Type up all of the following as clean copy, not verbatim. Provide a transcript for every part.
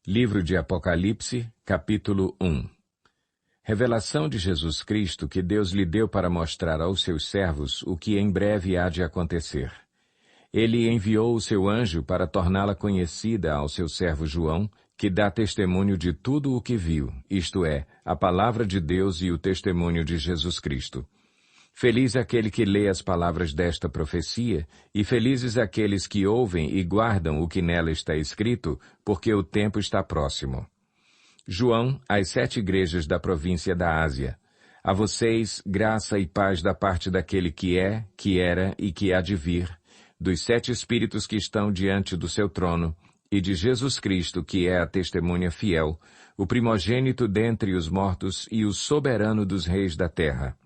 Livro de Apocalipse, capítulo 1. Revelação de Jesus Cristo que Deus lhe deu para mostrar aos seus servos o que em breve há de acontecer. Ele enviou o seu anjo para torná-la conhecida ao seu servo João, que dá testemunho de tudo o que viu, isto é, a palavra de Deus e o testemunho de Jesus Cristo. Feliz aquele que lê as palavras desta profecia, e felizes aqueles que ouvem e guardam o que nela está escrito, porque o tempo está próximo. João, às 7 igrejas da província da Ásia. A vocês, graça e paz da parte daquele que é, que era e que há de vir, dos 7 Espíritos que estão diante do seu trono, e de Jesus Cristo, que é a testemunha fiel, o primogênito dentre os mortos e o soberano dos reis da terra.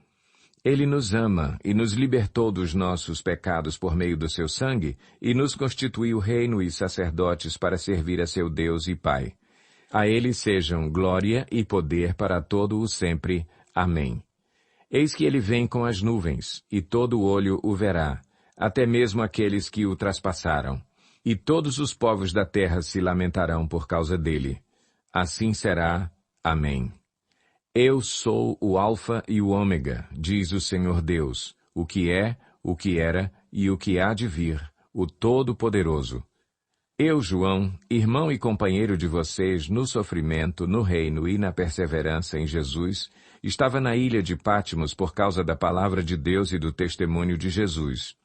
Ele nos ama e nos libertou dos nossos pecados por meio do seu sangue e nos constituiu reino e sacerdotes para servir a seu Deus e Pai. A ele sejam glória e poder para todo o sempre. Amém. Eis que ele vem com as nuvens, e todo olho o verá, até mesmo aqueles que o traspassaram. E todos os povos da terra se lamentarão por causa dele. Assim será. Amém. Eu sou o Alfa e o Ômega, diz o Senhor Deus, o que é, o que era e o que há de vir, o Todo-Poderoso. Eu, João, irmão e companheiro de vocês no sofrimento, no reino e na perseverança em Jesus, estava na ilha de Patmos por causa da palavra de Deus e do testemunho de Jesus.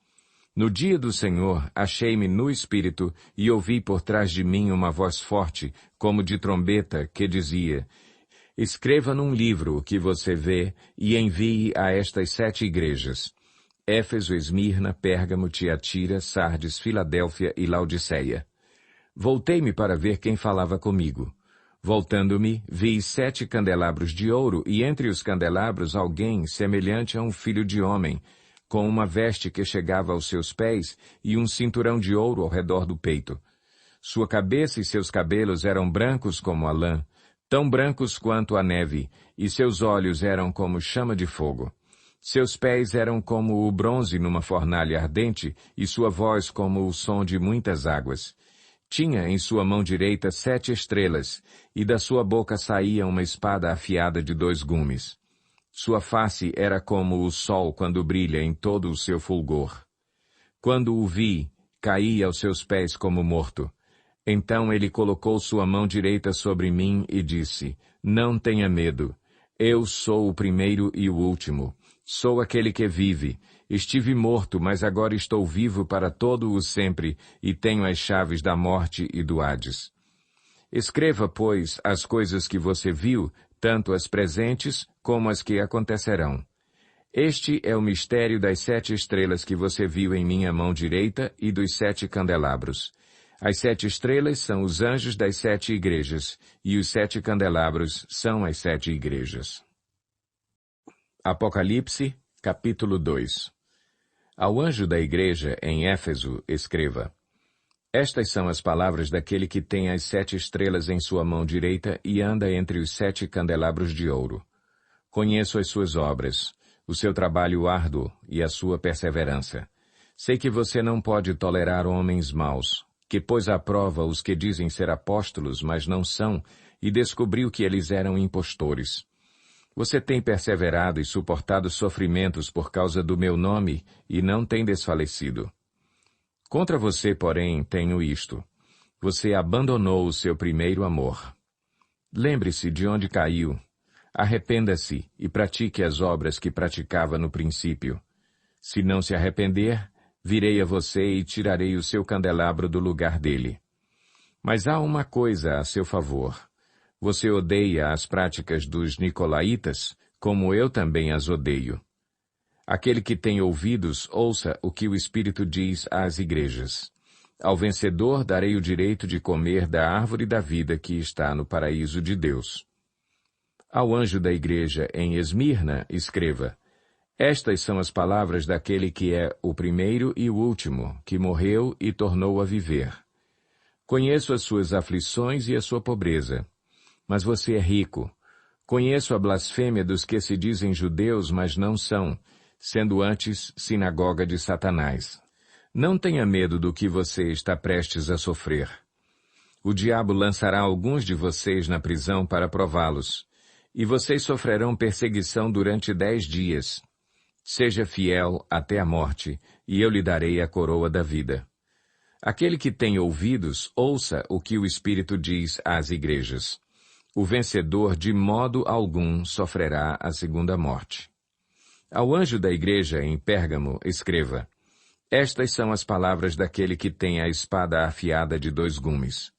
No dia do Senhor, achei-me no Espírito e ouvi por trás de mim uma voz forte, como de trombeta, que dizia: Escreva num livro o que você vê e envie a estas 7 igrejas: Éfeso, Esmirna, Pérgamo, Tiatira, Sardes, Filadélfia e Laodiceia. Voltei-me para ver quem falava comigo. Voltando-me, vi 7 candelabros de ouro e entre os candelabros alguém semelhante a um filho de homem, com uma veste que chegava aos seus pés e um cinturão de ouro ao redor do peito. Sua cabeça e seus cabelos eram brancos como a lã, tão brancos quanto a neve, e seus olhos eram como chama de fogo. Seus pés eram como o bronze numa fornalha ardente, e sua voz como o som de muitas águas. Tinha em sua mão direita 7 estrelas, e da sua boca saía uma espada afiada de 2 gumes. Sua face era como o sol quando brilha em todo o seu fulgor. Quando o vi, caí aos seus pés como morto. Então ele colocou sua mão direita sobre mim e disse: Não tenha medo. Eu sou o primeiro e o último. Sou aquele que vive. Estive morto, mas agora estou vivo para todo o sempre e tenho as chaves da morte e do Hades. Escreva, pois, as coisas que você viu, tanto as presentes como as que acontecerão. Este é o mistério das 7 estrelas que você viu em minha mão direita e dos 7 candelabros. As 7 estrelas são os anjos das 7 igrejas, e os 7 candelabros são as 7 igrejas. Apocalipse, capítulo 2. Ao anjo da igreja em Éfeso, escreva: Estas são as palavras daquele que tem as 7 estrelas em sua mão direita e anda entre os 7 candelabros de ouro. Conheço as suas obras, o seu trabalho árduo e a sua perseverança. Sei que você não pode tolerar homens maus, que pôs à prova os que dizem ser apóstolos, mas não são, e descobriu que eles eram impostores. Você tem perseverado e suportado sofrimentos por causa do meu nome e não tem desfalecido. Contra você, porém, tenho isto: você abandonou o seu primeiro amor. Lembre-se de onde caiu. Arrependa-se e pratique as obras que praticava no princípio. Se não se arrepender, virei a você e tirarei o seu candelabro do lugar dele. Mas há uma coisa a seu favor. Você odeia as práticas dos nicolaítas, como eu também as odeio. Aquele que tem ouvidos, ouça o que o Espírito diz às igrejas. Ao vencedor darei o direito de comer da árvore da vida que está no paraíso de Deus. Ao anjo da igreja em Esmirna, escreva: Estas são as palavras daquele que é o primeiro e o último, que morreu e tornou a viver. Conheço as suas aflições e a sua pobreza, mas você é rico. Conheço a blasfêmia dos que se dizem judeus, mas não são, sendo antes sinagoga de Satanás. Não tenha medo do que você está prestes a sofrer. O diabo lançará alguns de vocês na prisão para prová-los, e vocês sofrerão perseguição durante 10 dias. Seja fiel até a morte, e eu lhe darei a coroa da vida. Aquele que tem ouvidos, ouça o que o Espírito diz às igrejas. O vencedor de modo algum sofrerá a segunda morte. Ao anjo da igreja em Pérgamo, escreva: Estas são as palavras daquele que tem a espada afiada de 2 gumes.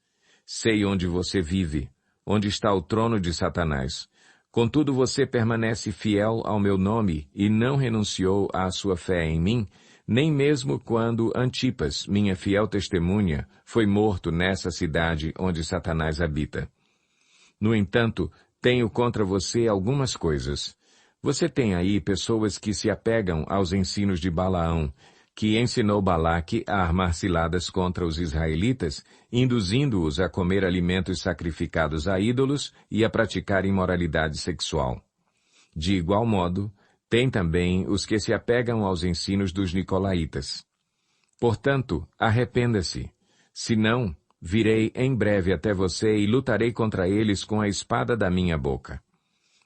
Sei onde você vive, onde está o trono de Satanás. Contudo você permanece fiel ao meu nome e não renunciou à sua fé em mim, nem mesmo quando Antipas, minha fiel testemunha, foi morto nessa cidade onde Satanás habita. No entanto, tenho contra você algumas coisas. Você tem aí pessoas que se apegam aos ensinos de Balaão, que ensinou Balaque a armar ciladas contra os israelitas, induzindo-os a comer alimentos sacrificados a ídolos e a praticar imoralidade sexual. De igual modo, tem também os que se apegam aos ensinos dos nicolaítas. Portanto, arrependa-se. Senão, virei em breve até você e lutarei contra eles com a espada da minha boca.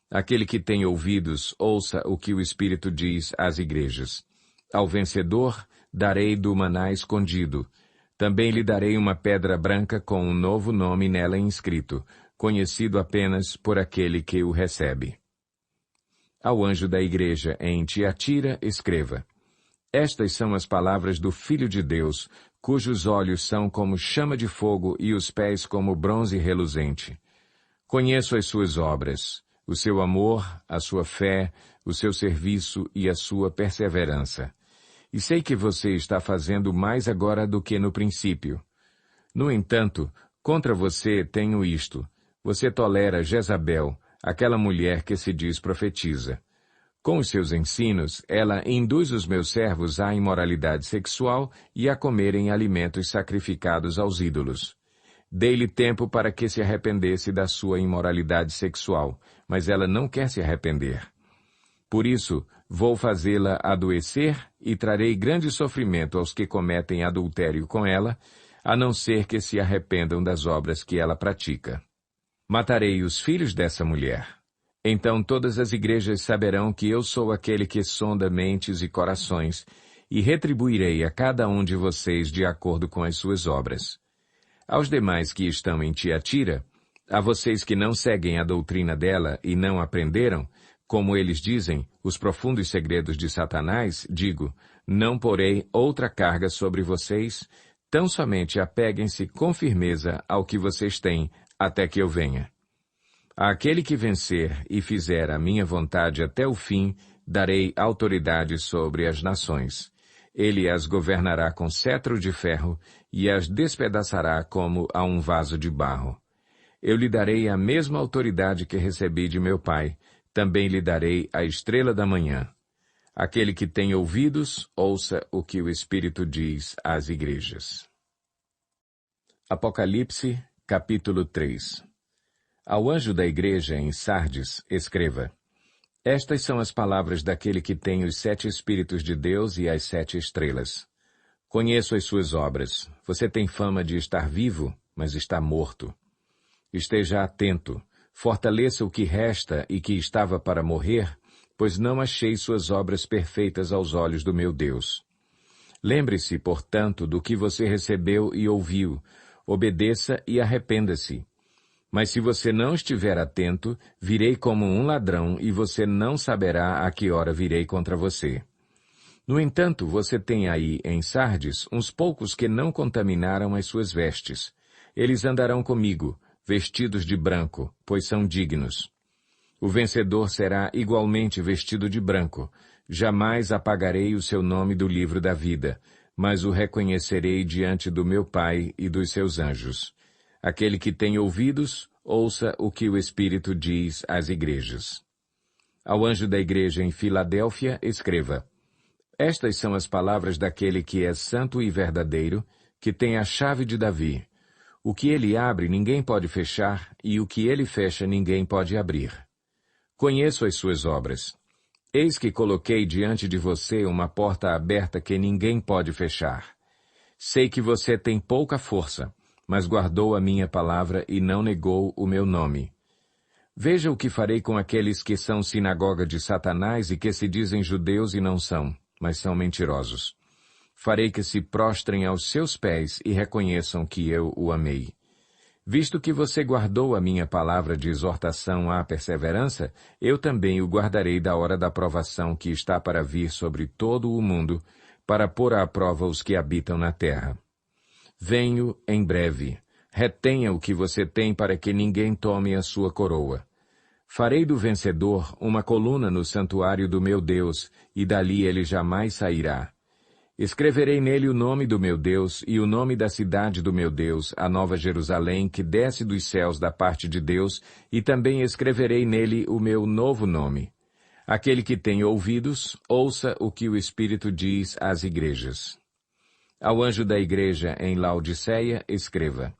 Aquele que tem ouvidos, ouça o que o Espírito diz às igrejas. Ao vencedor, darei do maná escondido. Também lhe darei uma pedra branca com um novo nome nela inscrito, conhecido apenas por aquele que o recebe. Ao anjo da igreja em Tiatira, escreva: Estas são as palavras do Filho de Deus, cujos olhos são como chama de fogo e os pés como bronze reluzente. Conheço as suas obras, o seu amor, a sua fé, o seu serviço e a sua perseverança. E sei que você está fazendo mais agora do que no princípio. No entanto, contra você tenho isto: você tolera Jezabel, aquela mulher que se diz profetiza. Com os seus ensinos, ela induz os meus servos à imoralidade sexual e a comerem alimentos sacrificados aos ídolos. Dei-lhe tempo para que se arrependesse da sua imoralidade sexual, mas ela não quer se arrepender. Por isso, vou fazê-la adoecer e trarei grande sofrimento aos que cometem adultério com ela, a não ser que se arrependam das obras que ela pratica. Matarei os filhos dessa mulher. Então todas as igrejas saberão que eu sou aquele que sonda mentes e corações, e retribuirei a cada um de vocês de acordo com as suas obras. Aos demais que estão em Tiatira, a vocês que não seguem a doutrina dela e não aprenderam, como eles dizem, os profundos segredos de Satanás, digo: não porei outra carga sobre vocês, tão somente apeguem-se com firmeza ao que vocês têm, até que eu venha. Àquele que vencer e fizer a minha vontade até o fim, darei autoridade sobre as nações. Ele as governará com cetro de ferro e as despedaçará como a um vaso de barro. Eu lhe darei a mesma autoridade que recebi de meu Pai, também lhe darei a estrela da manhã. Aquele que tem ouvidos, ouça o que o Espírito diz às igrejas. Apocalipse, capítulo 3. Ao anjo da igreja em Sardes, escreva: Estas são as palavras daquele que tem os 7 Espíritos de Deus e as 7 estrelas. Conheço as suas obras. Você tem fama de estar vivo, mas está morto. Esteja atento. Fortaleça o que resta e que estava para morrer, pois não achei suas obras perfeitas aos olhos do meu Deus. Lembre-se, portanto, do que você recebeu e ouviu. Obedeça e arrependa-se. Mas se você não estiver atento, virei como um ladrão e você não saberá a que hora virei contra você. No entanto, você tem aí em Sardes uns poucos que não contaminaram as suas vestes. Eles andarão comigo, vestidos de branco, pois são dignos. O vencedor será igualmente vestido de branco. Jamais apagarei o seu nome do livro da vida, mas o reconhecerei diante do meu Pai e dos seus anjos. Aquele que tem ouvidos, ouça o que o Espírito diz às igrejas. Ao anjo da igreja em Filadélfia, escreva: Estas são as palavras daquele que é santo e verdadeiro, que tem a chave de Davi. O que ele abre, ninguém pode fechar, e o que ele fecha, ninguém pode abrir. Conheço as suas obras. Eis que coloquei diante de você uma porta aberta que ninguém pode fechar. Sei que você tem pouca força, mas guardou a minha palavra e não negou o meu nome. Veja o que farei com aqueles que são sinagoga de Satanás e que se dizem judeus e não são, mas são mentirosos. Farei que se prostrem aos seus pés e reconheçam que eu o amei. Visto que você guardou a minha palavra de exortação à perseverança, eu também o guardarei da hora da provação que está para vir sobre todo o mundo, para pôr à prova os que habitam na terra. Venho em breve. Retenha o que você tem para que ninguém tome a sua coroa. Farei do vencedor uma coluna no santuário do meu Deus, e dali ele jamais sairá. Escreverei nele o nome do meu Deus e o nome da cidade do meu Deus, a Nova Jerusalém, que desce dos céus da parte de Deus, e também escreverei nele o meu novo nome. Aquele que tem ouvidos, ouça o que o Espírito diz às igrejas. Ao anjo da igreja em Laodiceia, escreva: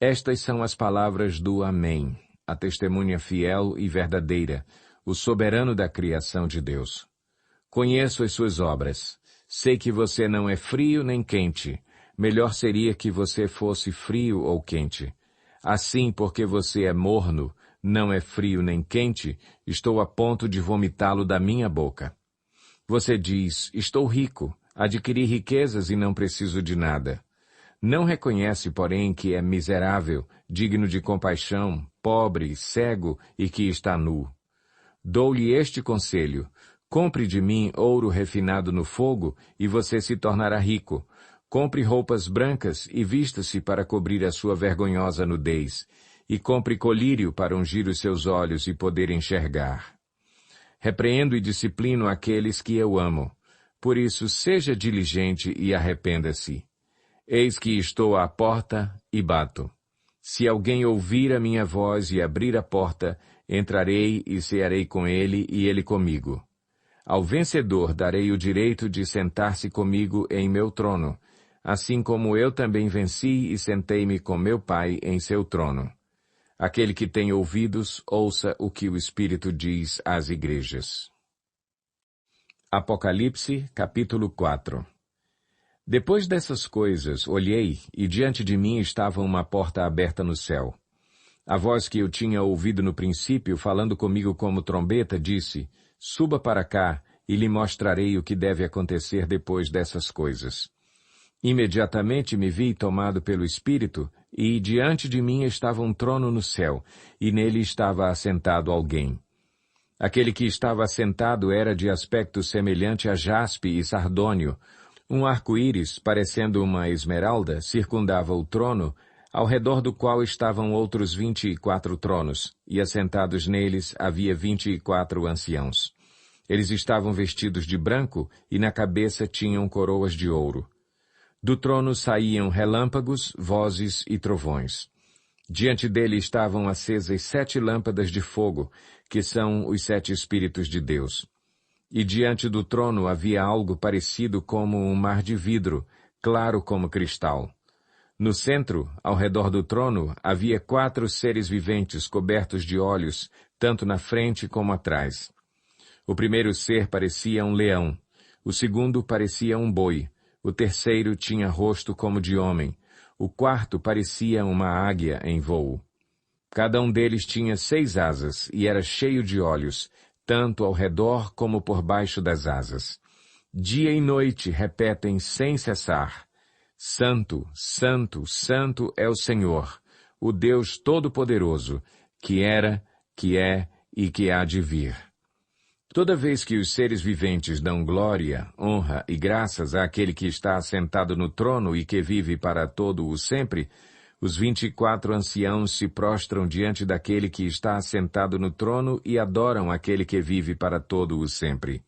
Estas são as palavras do Amém, a testemunha fiel e verdadeira, o soberano da criação de Deus. Conheço as suas obras. Sei que você não é frio nem quente. Melhor seria que você fosse frio ou quente. Assim, porque você é morno, não é frio nem quente, estou a ponto de vomitá-lo da minha boca. Você diz: estou rico, adquiri riquezas e não preciso de nada. Não reconhece, porém, que é miserável, digno de compaixão, pobre, cego e que está nu. Dou-lhe este conselho: compre de mim ouro refinado no fogo, e você se tornará rico. Compre roupas brancas e vista-se para cobrir a sua vergonhosa nudez. E compre colírio para ungir os seus olhos e poder enxergar. Repreendo e disciplino aqueles que eu amo. Por isso, seja diligente e arrependa-se. Eis que estou à porta e bato. Se alguém ouvir a minha voz e abrir a porta, entrarei e cearei com ele e ele comigo. Ao vencedor darei o direito de sentar-se comigo em meu trono, assim como eu também venci e sentei-me com meu Pai em seu trono. Aquele que tem ouvidos, ouça o que o Espírito diz às igrejas. Apocalipse, capítulo 4. Depois dessas coisas, olhei, e diante de mim estava uma porta aberta no céu. A voz que eu tinha ouvido no princípio, falando comigo como trombeta, disse: Suba para cá, e lhe mostrarei o que deve acontecer depois dessas coisas. Imediatamente me vi tomado pelo Espírito, e diante de mim estava um trono no céu, e nele estava assentado alguém. Aquele que estava assentado era de aspecto semelhante a jaspe e sardônio. Um arco-íris, parecendo uma esmeralda, circundava o trono, ao redor do qual estavam outros 24 tronos, e assentados neles havia 24 anciãos. Eles estavam vestidos de branco, e na cabeça tinham coroas de ouro. Do trono saíam relâmpagos, vozes e trovões. Diante dele estavam acesas 7 lâmpadas de fogo, que são os 7 Espíritos de Deus. E diante do trono havia algo parecido como um mar de vidro, claro como cristal. No centro, ao redor do trono, havia 4 seres viventes cobertos de olhos, tanto na frente como atrás. O primeiro ser parecia um leão, o segundo parecia um boi, o terceiro tinha rosto como de homem, o quarto parecia uma águia em voo. Cada um deles tinha 6 asas e era cheio de olhos, tanto ao redor como por baixo das asas. Dia e noite repetem sem cessar: Santo, Santo, Santo é o Senhor, o Deus Todo-Poderoso, que era, que é e que há de vir. Toda vez que os seres viventes dão glória, honra e graças àquele que está assentado no trono e que vive para todo o sempre, os 24 anciãos se prostram diante daquele que está assentado no trono e adoram aquele que vive para todo o sempre.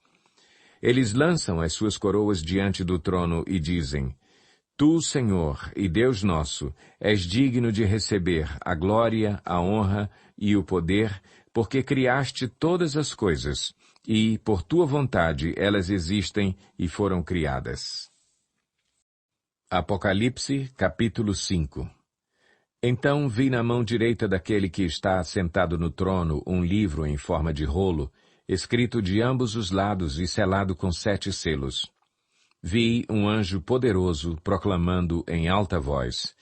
Eles lançam as suas coroas diante do trono e dizem: Tu, Senhor e Deus nosso, és digno de receber a glória, a honra e o poder, porque criaste todas as coisas, e, por tua vontade, elas existem e foram criadas. Apocalipse, capítulo 5. Então vi na mão direita daquele que está assentado no trono um livro em forma de rolo, escrito de ambos os lados e selado com 7 selos. Vi um anjo poderoso proclamando em alta voz: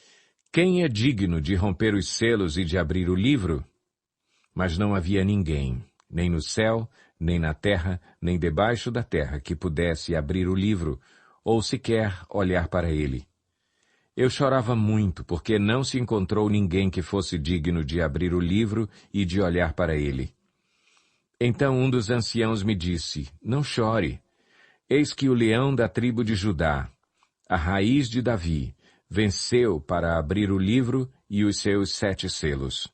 Quem é digno de romper os selos e de abrir o livro? Mas não havia ninguém, nem no céu, nem na terra, nem debaixo da terra, que pudesse abrir o livro, ou sequer olhar para ele. Eu chorava muito, porque não se encontrou ninguém que fosse digno de abrir o livro e de olhar para ele. Então um dos anciãos me disse, não chore. Eis que o leão da tribo de Judá, a raiz de Davi, venceu para abrir o livro e os seus 7 selos.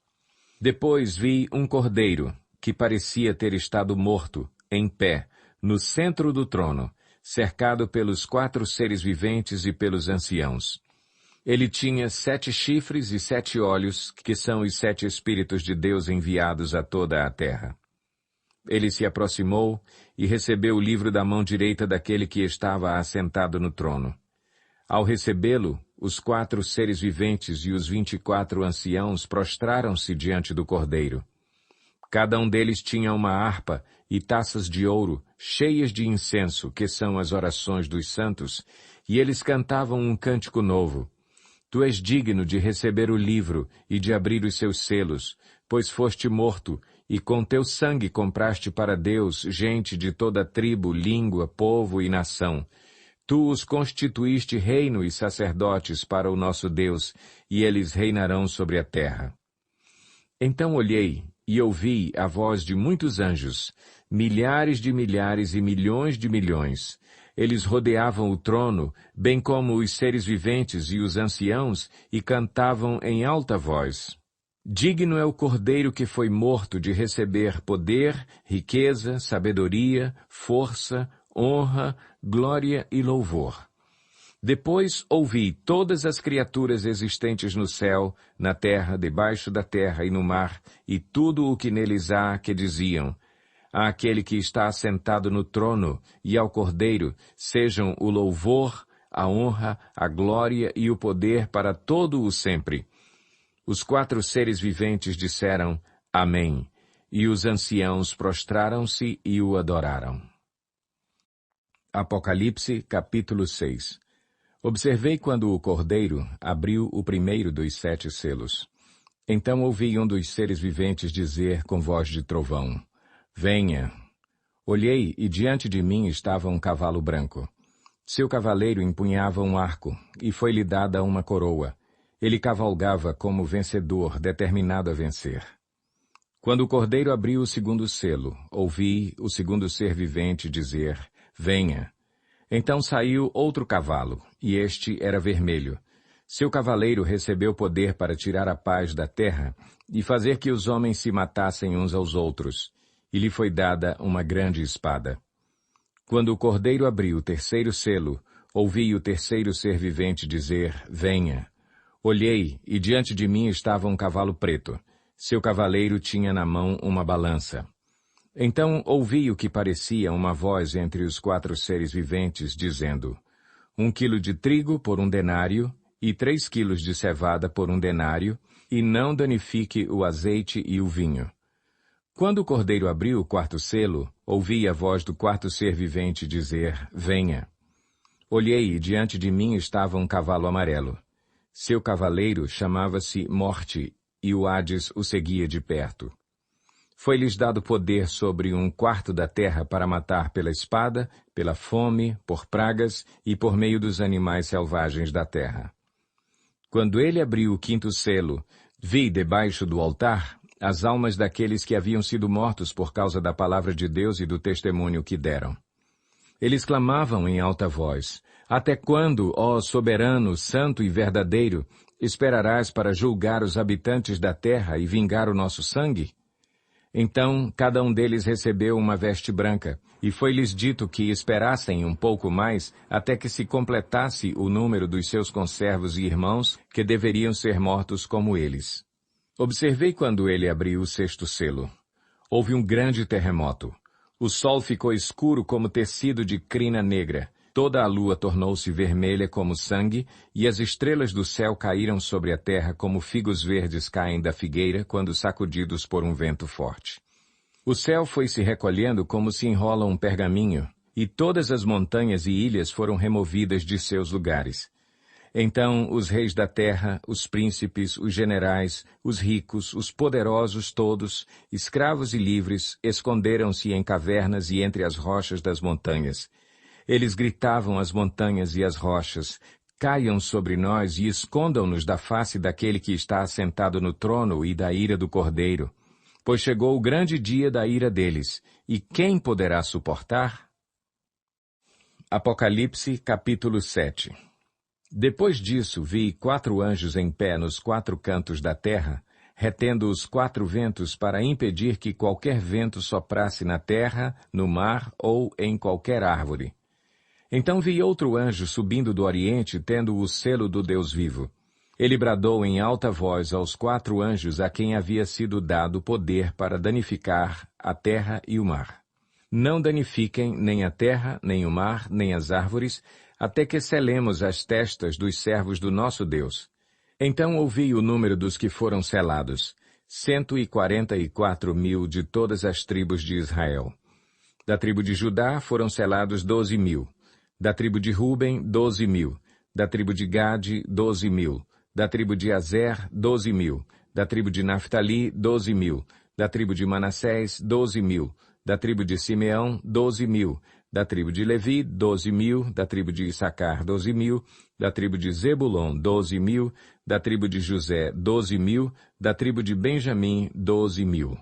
Depois vi um cordeiro, que parecia ter estado morto, em pé, no centro do trono, cercado pelos 4 seres viventes e pelos anciãos. Ele tinha 7 chifres e 7 olhos, que são os 7 Espíritos de Deus enviados a toda a terra. Ele se aproximou e recebeu o livro da mão direita daquele que estava assentado no trono. Ao recebê-lo, os 4 seres viventes e os 24 anciãos prostraram-se diante do Cordeiro. Cada um deles tinha uma harpa e taças de ouro, cheias de incenso, que são as orações dos santos, e eles cantavam um cântico novo. Tu és digno de receber o livro e de abrir os seus selos, pois foste morto, e com teu sangue compraste para Deus gente de toda tribo, língua, povo e nação. Tu os constituíste reino e sacerdotes para o nosso Deus, e eles reinarão sobre a terra. Então olhei e ouvi a voz de muitos anjos, milhares de milhares e milhões de milhões. Eles rodeavam o trono, bem como os seres viventes e os anciãos, e cantavam em alta voz. Digno é o Cordeiro que foi morto de receber poder, riqueza, sabedoria, força, honra, glória e louvor. Depois ouvi todas as criaturas existentes no céu, na terra, debaixo da terra e no mar, e tudo o que neles há, que diziam: àquele que está assentado no trono e ao Cordeiro sejam o louvor, a honra, a glória e o poder para todo o sempre. Os 4 seres viventes disseram Amém, e os anciãos prostraram-se e o adoraram. Apocalipse, capítulo 6. Observei quando o Cordeiro abriu o primeiro dos 7 selos. Então ouvi um dos seres viventes dizer com voz de trovão: Venha. Olhei e diante de mim estava um cavalo branco. Seu cavaleiro empunhava um arco e foi-lhe dada uma coroa. Ele cavalgava como vencedor, determinado a vencer. Quando o Cordeiro abriu o segundo selo, ouvi o segundo ser vivente dizer: Venha. Então saiu outro cavalo, e este era vermelho. Seu cavaleiro recebeu poder para tirar a paz da terra e fazer que os homens se matassem uns aos outros, e lhe foi dada uma grande espada. Quando o Cordeiro abriu o terceiro selo, ouvi o terceiro ser vivente dizer: Venha. Olhei, e diante de mim estava um cavalo preto. Seu cavaleiro tinha na mão uma balança. Então ouvi o que parecia uma voz entre os 4 seres viventes, dizendo: 1 quilo de trigo por 1 denário, e 3 quilos de cevada por 1 denário, e não danifique o azeite e o vinho. Quando o Cordeiro abriu o 4º selo, ouvi a voz do 4º ser vivente dizer: Venha. Olhei, e diante de mim estava um cavalo amarelo. Seu cavaleiro chamava-se Morte, e o Hades o seguia de perto. Foi-lhes dado poder sobre 1/4 da terra para matar pela espada, pela fome, por pragas e por meio dos animais selvagens da terra. Quando ele abriu o 5º selo, vi debaixo do altar as almas daqueles que haviam sido mortos por causa da palavra de Deus e do testemunho que deram. Eles clamavam em alta voz: Até quando, ó soberano, santo e verdadeiro, esperarás para julgar os habitantes da terra e vingar o nosso sangue? Então cada um deles recebeu uma veste branca, e foi-lhes dito que esperassem um pouco mais até que se completasse o número dos seus conservos e irmãos, que deveriam ser mortos como eles. Observei quando ele abriu o 6º selo. Houve um grande terremoto. O sol ficou escuro como tecido de crina negra. Toda a lua tornou-se vermelha como sangue, e as estrelas do céu caíram sobre a terra como figos verdes caem da figueira quando sacudidos por um vento forte. O céu foi se recolhendo como se enrola um pergaminho, e todas as montanhas e ilhas foram removidas de seus lugares. Então os reis da terra, os príncipes, os generais, os ricos, os poderosos todos, escravos e livres, esconderam-se em cavernas e entre as rochas das montanhas. Eles gritavam às montanhas e às rochas: caiam sobre nós e escondam-nos da face daquele que está assentado no trono e da ira do Cordeiro. Pois chegou o grande dia da ira deles, e quem poderá suportar? Apocalipse, capítulo 7. Depois disso, vi 4 anjos em pé nos 4 cantos da terra, retendo os 4 ventos para impedir que qualquer vento soprasse na terra, no mar ou em qualquer árvore. Então vi outro anjo subindo do oriente, tendo o selo do Deus vivo. Ele bradou em alta voz aos 4 anjos a quem havia sido dado poder para danificar a terra e o mar. Não danifiquem nem a terra, nem o mar, nem as árvores, até que selemos as testas dos servos do nosso Deus. Então ouvi o número dos que foram selados, 144.000 de todas as tribos de Israel. Da tribo de Judá foram selados 12.000. Da tribo de Ruben, 12.000. Da tribo de Gade, 12.000. Da tribo de Azer, 12.000. Da tribo de Naftali, 12.000. Da tribo de Manassés, 12.000. Da tribo de Simeão, 12.000. Da tribo de Levi, 12.000. Da tribo de Issacar, 12.000. Da tribo de Zebulon, 12.000. Da tribo de José, 12.000. Da tribo de Benjamim, 12.000.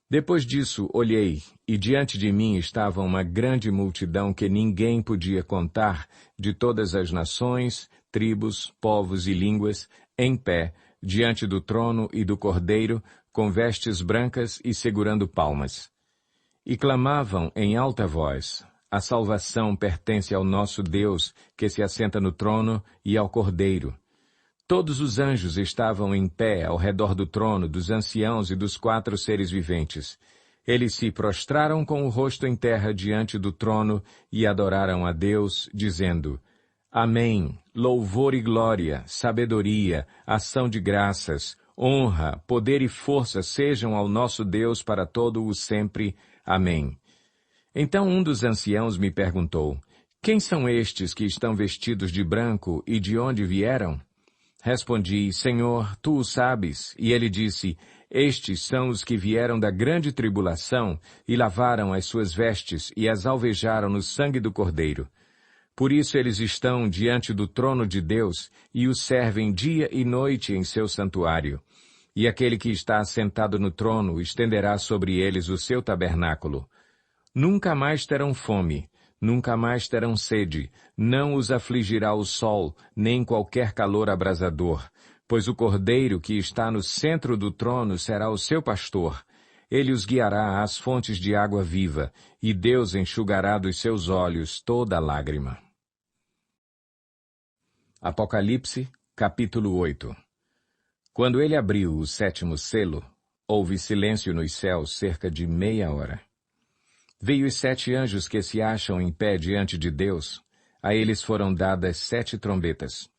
Depois disso, olhei, e diante de mim estava uma grande multidão que ninguém podia contar, de todas as nações, tribos, povos e línguas, em pé, diante do trono e do Cordeiro, com vestes brancas e segurando palmas. E clamavam em alta voz: a salvação pertence ao nosso Deus, que se assenta no trono, e ao Cordeiro. Todos os anjos estavam em pé ao redor do trono, dos anciãos e dos 4 seres viventes. Eles se prostraram com o rosto em terra diante do trono e adoraram a Deus, dizendo: Amém, louvor e glória, sabedoria, ação de graças, honra, poder e força sejam ao nosso Deus para todo o sempre. Amém. Então um dos anciãos me perguntou: quem são estes que estão vestidos de branco e de onde vieram? Respondi: Senhor, tu o sabes. E ele disse: estes são os que vieram da grande tribulação e lavaram as suas vestes e as alvejaram no sangue do Cordeiro. Por isso eles estão diante do trono de Deus e o servem dia e noite em seu santuário. E aquele que está assentado no trono estenderá sobre eles o seu tabernáculo. Nunca mais terão fome, nunca mais terão sede, não os afligirá o sol, nem qualquer calor abrasador, pois o Cordeiro que está no centro do trono será o seu pastor. Ele os guiará às fontes de água viva, e Deus enxugará dos seus olhos toda lágrima. Apocalipse, capítulo 8. Quando ele abriu o 7º selo, houve silêncio nos céus cerca de meia hora. Veio os 7 anjos que se acham em pé diante de Deus. A eles foram dadas 7 trombetas.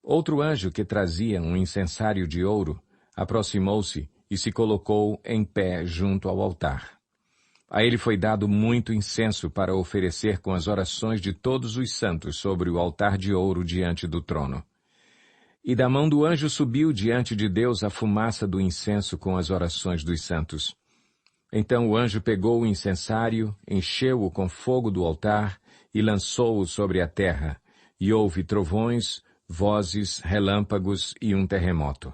Outro anjo que trazia um incensário de ouro aproximou-se e se colocou em pé junto ao altar. A ele foi dado muito incenso para oferecer com as orações de todos os santos sobre o altar de ouro diante do trono. E da mão do anjo subiu diante de Deus a fumaça do incenso com as orações dos santos. Então o anjo pegou o incensário, encheu-o com fogo do altar e lançou-o sobre a terra, e houve trovões, vozes, relâmpagos e um terremoto.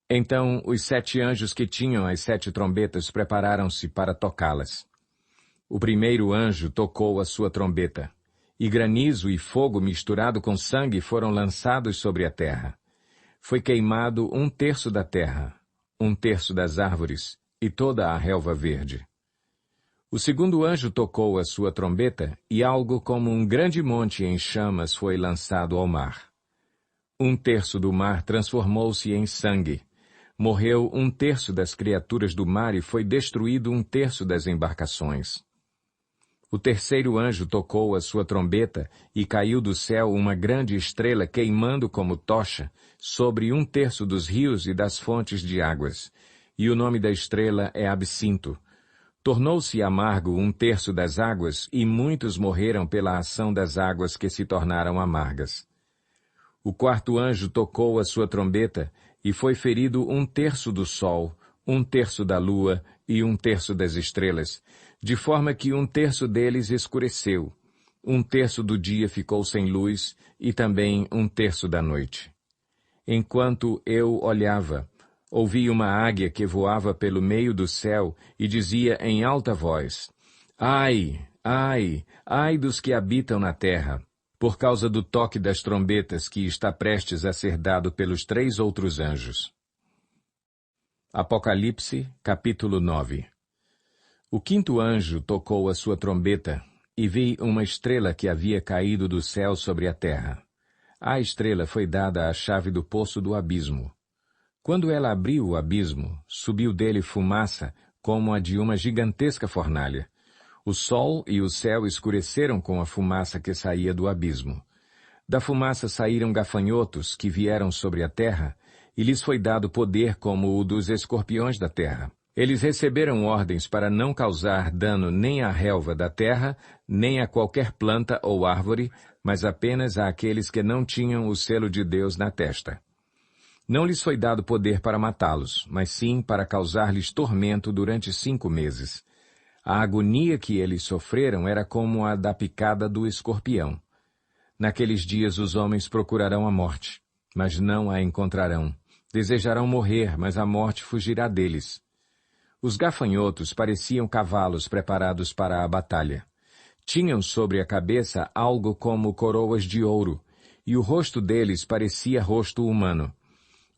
Então os 7 anjos que tinham as 7 trombetas prepararam-se para tocá-las. O primeiro anjo tocou a sua trombeta, e granizo e fogo misturado com sangue foram lançados sobre a terra. Foi queimado 1/3 da terra, 1/3 das árvores, e toda a relva verde. O segundo anjo tocou a sua trombeta, e algo como um grande monte em chamas foi lançado ao mar. 1/3 do mar transformou-se em sangue. Morreu 1/3 das criaturas do mar e foi destruído 1/3 das embarcações. O terceiro anjo tocou a sua trombeta, e caiu do céu uma grande estrela queimando como tocha sobre 1/3 dos rios e das fontes de águas. E o nome da estrela é Absinto. Tornou-se amargo 1/3 das águas, e muitos morreram pela ação das águas que se tornaram amargas. O quarto anjo tocou a sua trombeta, e foi ferido 1/3 do sol, 1/3 da lua e 1/3 das estrelas, de forma que 1/3 deles escureceu, 1/3 do dia ficou sem luz, e também 1/3 da noite. Enquanto eu olhava, ouvi uma águia que voava pelo meio do céu e dizia em alta voz: Ai, ai, ai dos que habitam na terra, por causa do toque das trombetas que está prestes a ser dado pelos 3 outros anjos. Apocalipse, capítulo 9. O quinto anjo tocou a sua trombeta, e vi uma estrela que havia caído do céu sobre a terra. À estrela foi dada a chave do poço do abismo. Quando ela abriu o abismo, subiu dele fumaça, como a de uma gigantesca fornalha. O sol e o céu escureceram com a fumaça que saía do abismo. Da fumaça saíram gafanhotos que vieram sobre a terra, e lhes foi dado poder como o dos escorpiões da terra. Eles receberam ordens para não causar dano nem à relva da terra, nem a qualquer planta ou árvore, mas apenas àqueles que não tinham o selo de Deus na testa. Não lhes foi dado poder para matá-los, mas sim para causar-lhes tormento durante 5 meses. A agonia que eles sofreram era como a da picada do escorpião. Naqueles dias os homens procurarão a morte, mas não a encontrarão. Desejarão morrer, mas a morte fugirá deles. Os gafanhotos pareciam cavalos preparados para a batalha. Tinham sobre a cabeça algo como coroas de ouro, e o rosto deles parecia rosto humano.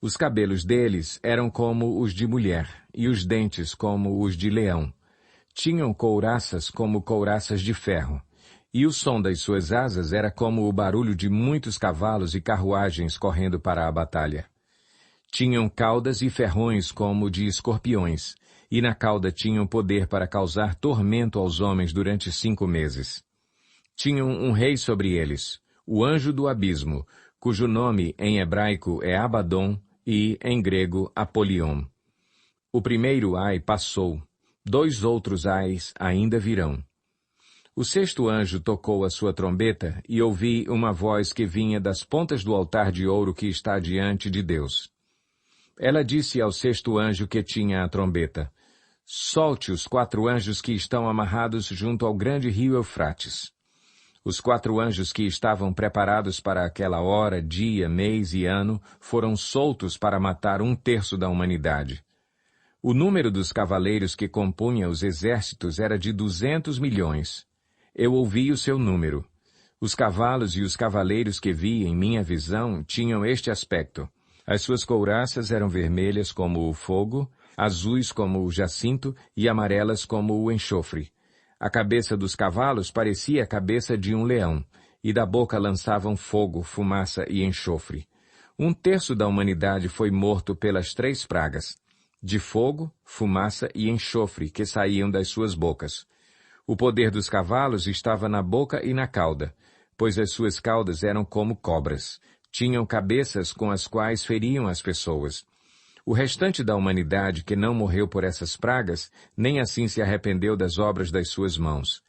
Os cabelos deles eram como os de mulher, e os dentes como os de leão. Tinham couraças como couraças de ferro, e o som das suas asas era como o barulho de muitos cavalos e carruagens correndo para a batalha. Tinham caudas e ferrões como de escorpiões, e na cauda tinham poder para causar tormento aos homens durante 5 meses. Tinham um rei sobre eles, o anjo do abismo, cujo nome em hebraico é Abaddon e, em grego, Apolion. O primeiro ai passou, 2 outros ais ainda virão. O sexto anjo tocou a sua trombeta e ouvi uma voz que vinha das pontas do altar de ouro que está diante de Deus. Ela disse ao sexto anjo que tinha a trombeta: Solte os 4 anjos que estão amarrados junto ao grande rio Eufrates. Os 4 anjos que estavam preparados para aquela hora, dia, mês e ano foram soltos para matar 1/3 da humanidade. O número dos cavaleiros que compunha os exércitos era de 200 milhões. Eu ouvi o seu número. Os cavalos e os cavaleiros que vi em minha visão tinham este aspecto. As suas couraças eram vermelhas como o fogo, azuis como o jacinto e amarelas como o enxofre. A cabeça dos cavalos parecia a cabeça de um leão, e da boca lançavam fogo, fumaça e enxofre. 1/3 da humanidade foi morto pelas 3 pragas, de fogo, fumaça e enxofre que saíam das suas bocas. O poder dos cavalos estava na boca e na cauda, pois as suas caudas eram como cobras. Tinham cabeças com as quais feriam as pessoas. O restante da humanidade que não morreu por essas pragas, nem assim se arrependeu das obras das suas mãos.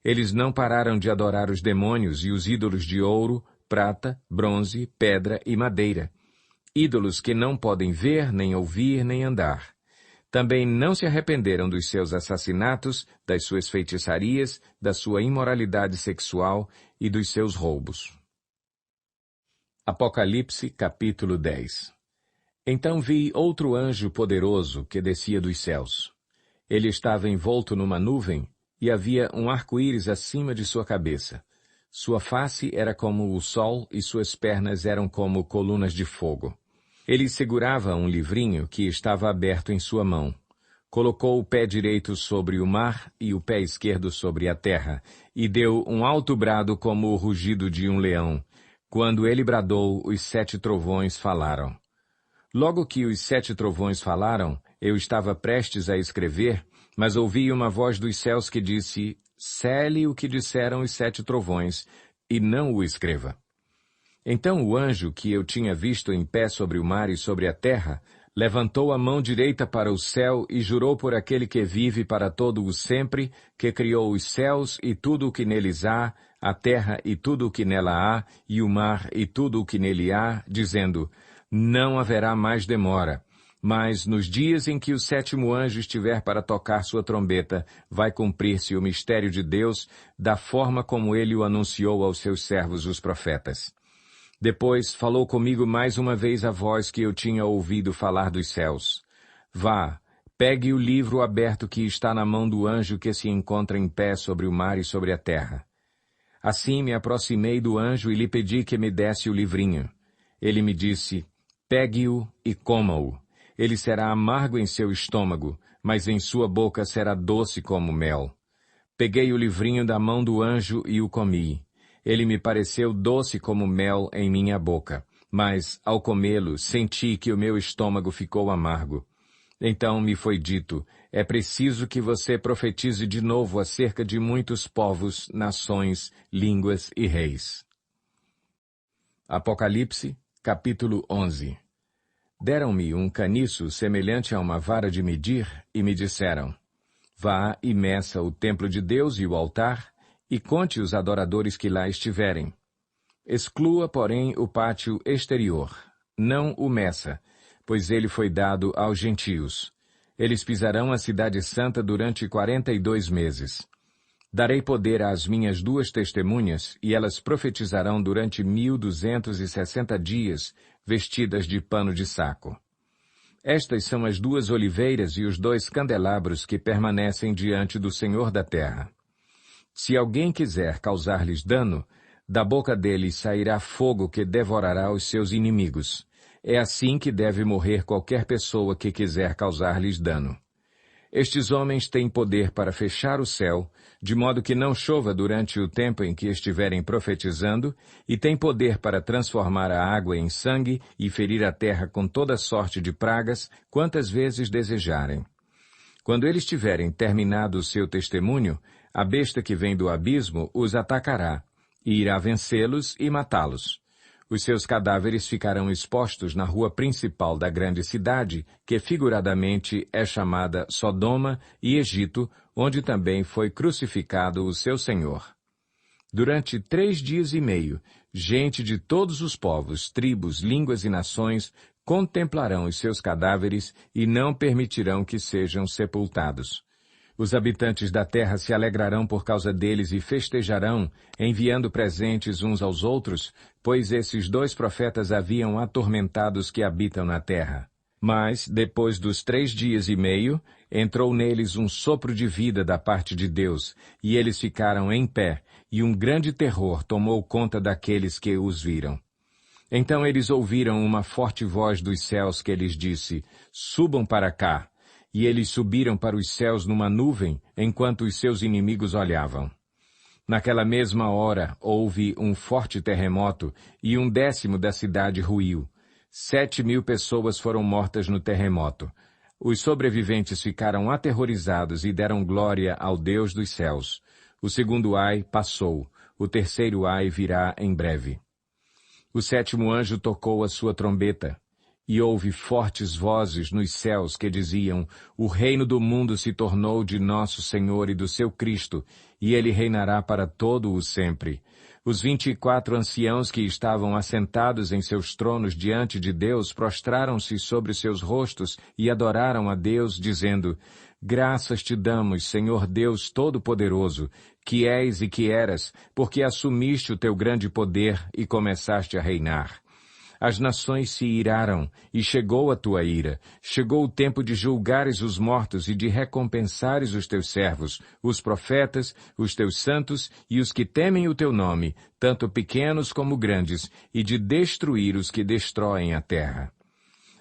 Eles não pararam de adorar os demônios e os ídolos de ouro, prata, bronze, pedra e madeira. Ídolos que não podem ver, nem ouvir, nem andar. Também não se arrependeram dos seus assassinatos, das suas feitiçarias, da sua imoralidade sexual e dos seus roubos. Apocalipse, capítulo 10. Então vi outro anjo poderoso que descia dos céus. Ele estava envolto numa nuvem e havia um arco-íris acima de sua cabeça. Sua face era como o sol e suas pernas eram como colunas de fogo. Ele segurava um livrinho que estava aberto em sua mão. Colocou o pé direito sobre o mar e o pé esquerdo sobre a terra, e deu um alto brado como o rugido de um leão. Quando ele bradou, os 7 trovões falaram. Logo que os 7 trovões falaram, eu estava prestes a escrever, mas ouvi uma voz dos céus que disse: Cele o que disseram os 7 trovões, e não o escreva. Então o anjo que eu tinha visto em pé sobre o mar e sobre a terra Levantou a mão direita para o céu e jurou por aquele que vive para todo o sempre, que criou os céus e tudo o que neles há, a terra e tudo o que nela há, e o mar e tudo o que nele há, dizendo: não haverá mais demora. Mas nos dias em que o sétimo anjo estiver para tocar sua trombeta, vai cumprir-se o mistério de Deus, da forma como ele o anunciou aos seus servos os profetas. Depois falou comigo mais uma vez a voz que eu tinha ouvido falar dos céus. Vá, pegue o livro aberto que está na mão do anjo que se encontra em pé sobre o mar e sobre a terra. Assim me aproximei do anjo e lhe pedi que me desse o livrinho. Ele me disse: pegue-o e coma-o. Ele será amargo em seu estômago, mas em sua boca será doce como mel. Peguei o livrinho da mão do anjo e o comi. Ele me pareceu doce como mel em minha boca, mas, ao comê-lo, senti que o meu estômago ficou amargo. Então me foi dito: é preciso que você profetize de novo acerca de muitos povos, nações, línguas e reis. Apocalipse, capítulo 11. Deram-me um caniço semelhante a uma vara de medir e me disseram: vá e meça o templo de Deus e o altar, e conte os adoradores que lá estiverem. Exclua, porém, o pátio exterior. Não o meça, pois ele foi dado aos gentios. Eles pisarão a cidade santa durante 42 meses. Darei poder às minhas 2 testemunhas, e elas profetizarão durante 1260 dias, vestidas de pano de saco. Estas são as 2 oliveiras e os 2 candelabros que permanecem diante do Senhor da terra. Se alguém quiser causar-lhes dano, da boca deles sairá fogo que devorará os seus inimigos. É assim que deve morrer qualquer pessoa que quiser causar-lhes dano. Estes homens têm poder para fechar o céu, de modo que não chova durante o tempo em que estiverem profetizando, e têm poder para transformar a água em sangue e ferir a terra com toda sorte de pragas, quantas vezes desejarem. Quando eles tiverem terminado o seu testemunho, a besta que vem do abismo os atacará, e irá vencê-los e matá-los. Os seus cadáveres ficarão expostos na rua principal da grande cidade, que figuradamente é chamada Sodoma e Egito, onde também foi crucificado o seu Senhor. Durante 3 dias e meio, gente de todos os povos, tribos, línguas e nações contemplarão os seus cadáveres e não permitirão que sejam sepultados. Os habitantes da terra se alegrarão por causa deles e festejarão, enviando presentes uns aos outros, pois esses 2 profetas haviam atormentado os que habitam na terra. Mas, depois dos 3 dias e meio, entrou neles um sopro de vida da parte de Deus, e eles ficaram em pé, e um grande terror tomou conta daqueles que os viram. Então eles ouviram uma forte voz dos céus que lhes disse: subam para cá. E eles subiram para os céus numa nuvem, enquanto os seus inimigos olhavam. Naquela mesma hora houve um forte terremoto, e 1/10 da cidade ruiu. 7.000 pessoas foram mortas no terremoto. Os sobreviventes ficaram aterrorizados e deram glória ao Deus dos céus. O segundo ai passou, o terceiro ai virá em breve. O 7º anjo tocou a sua trombeta. E houve fortes vozes nos céus que diziam: o reino do mundo se tornou de nosso Senhor e do seu Cristo, e ele reinará para todo o sempre. Os 24 anciãos que estavam assentados em seus tronos diante de Deus prostraram-se sobre seus rostos e adoraram a Deus, dizendo: graças te damos, Senhor Deus Todo-Poderoso, que és e que eras, porque assumiste o teu grande poder e começaste a reinar. As nações se iraram, e chegou a tua ira. Chegou o tempo de julgares os mortos e de recompensares os teus servos, os profetas, os teus santos e os que temem o teu nome, tanto pequenos como grandes, e de destruir os que destroem a terra.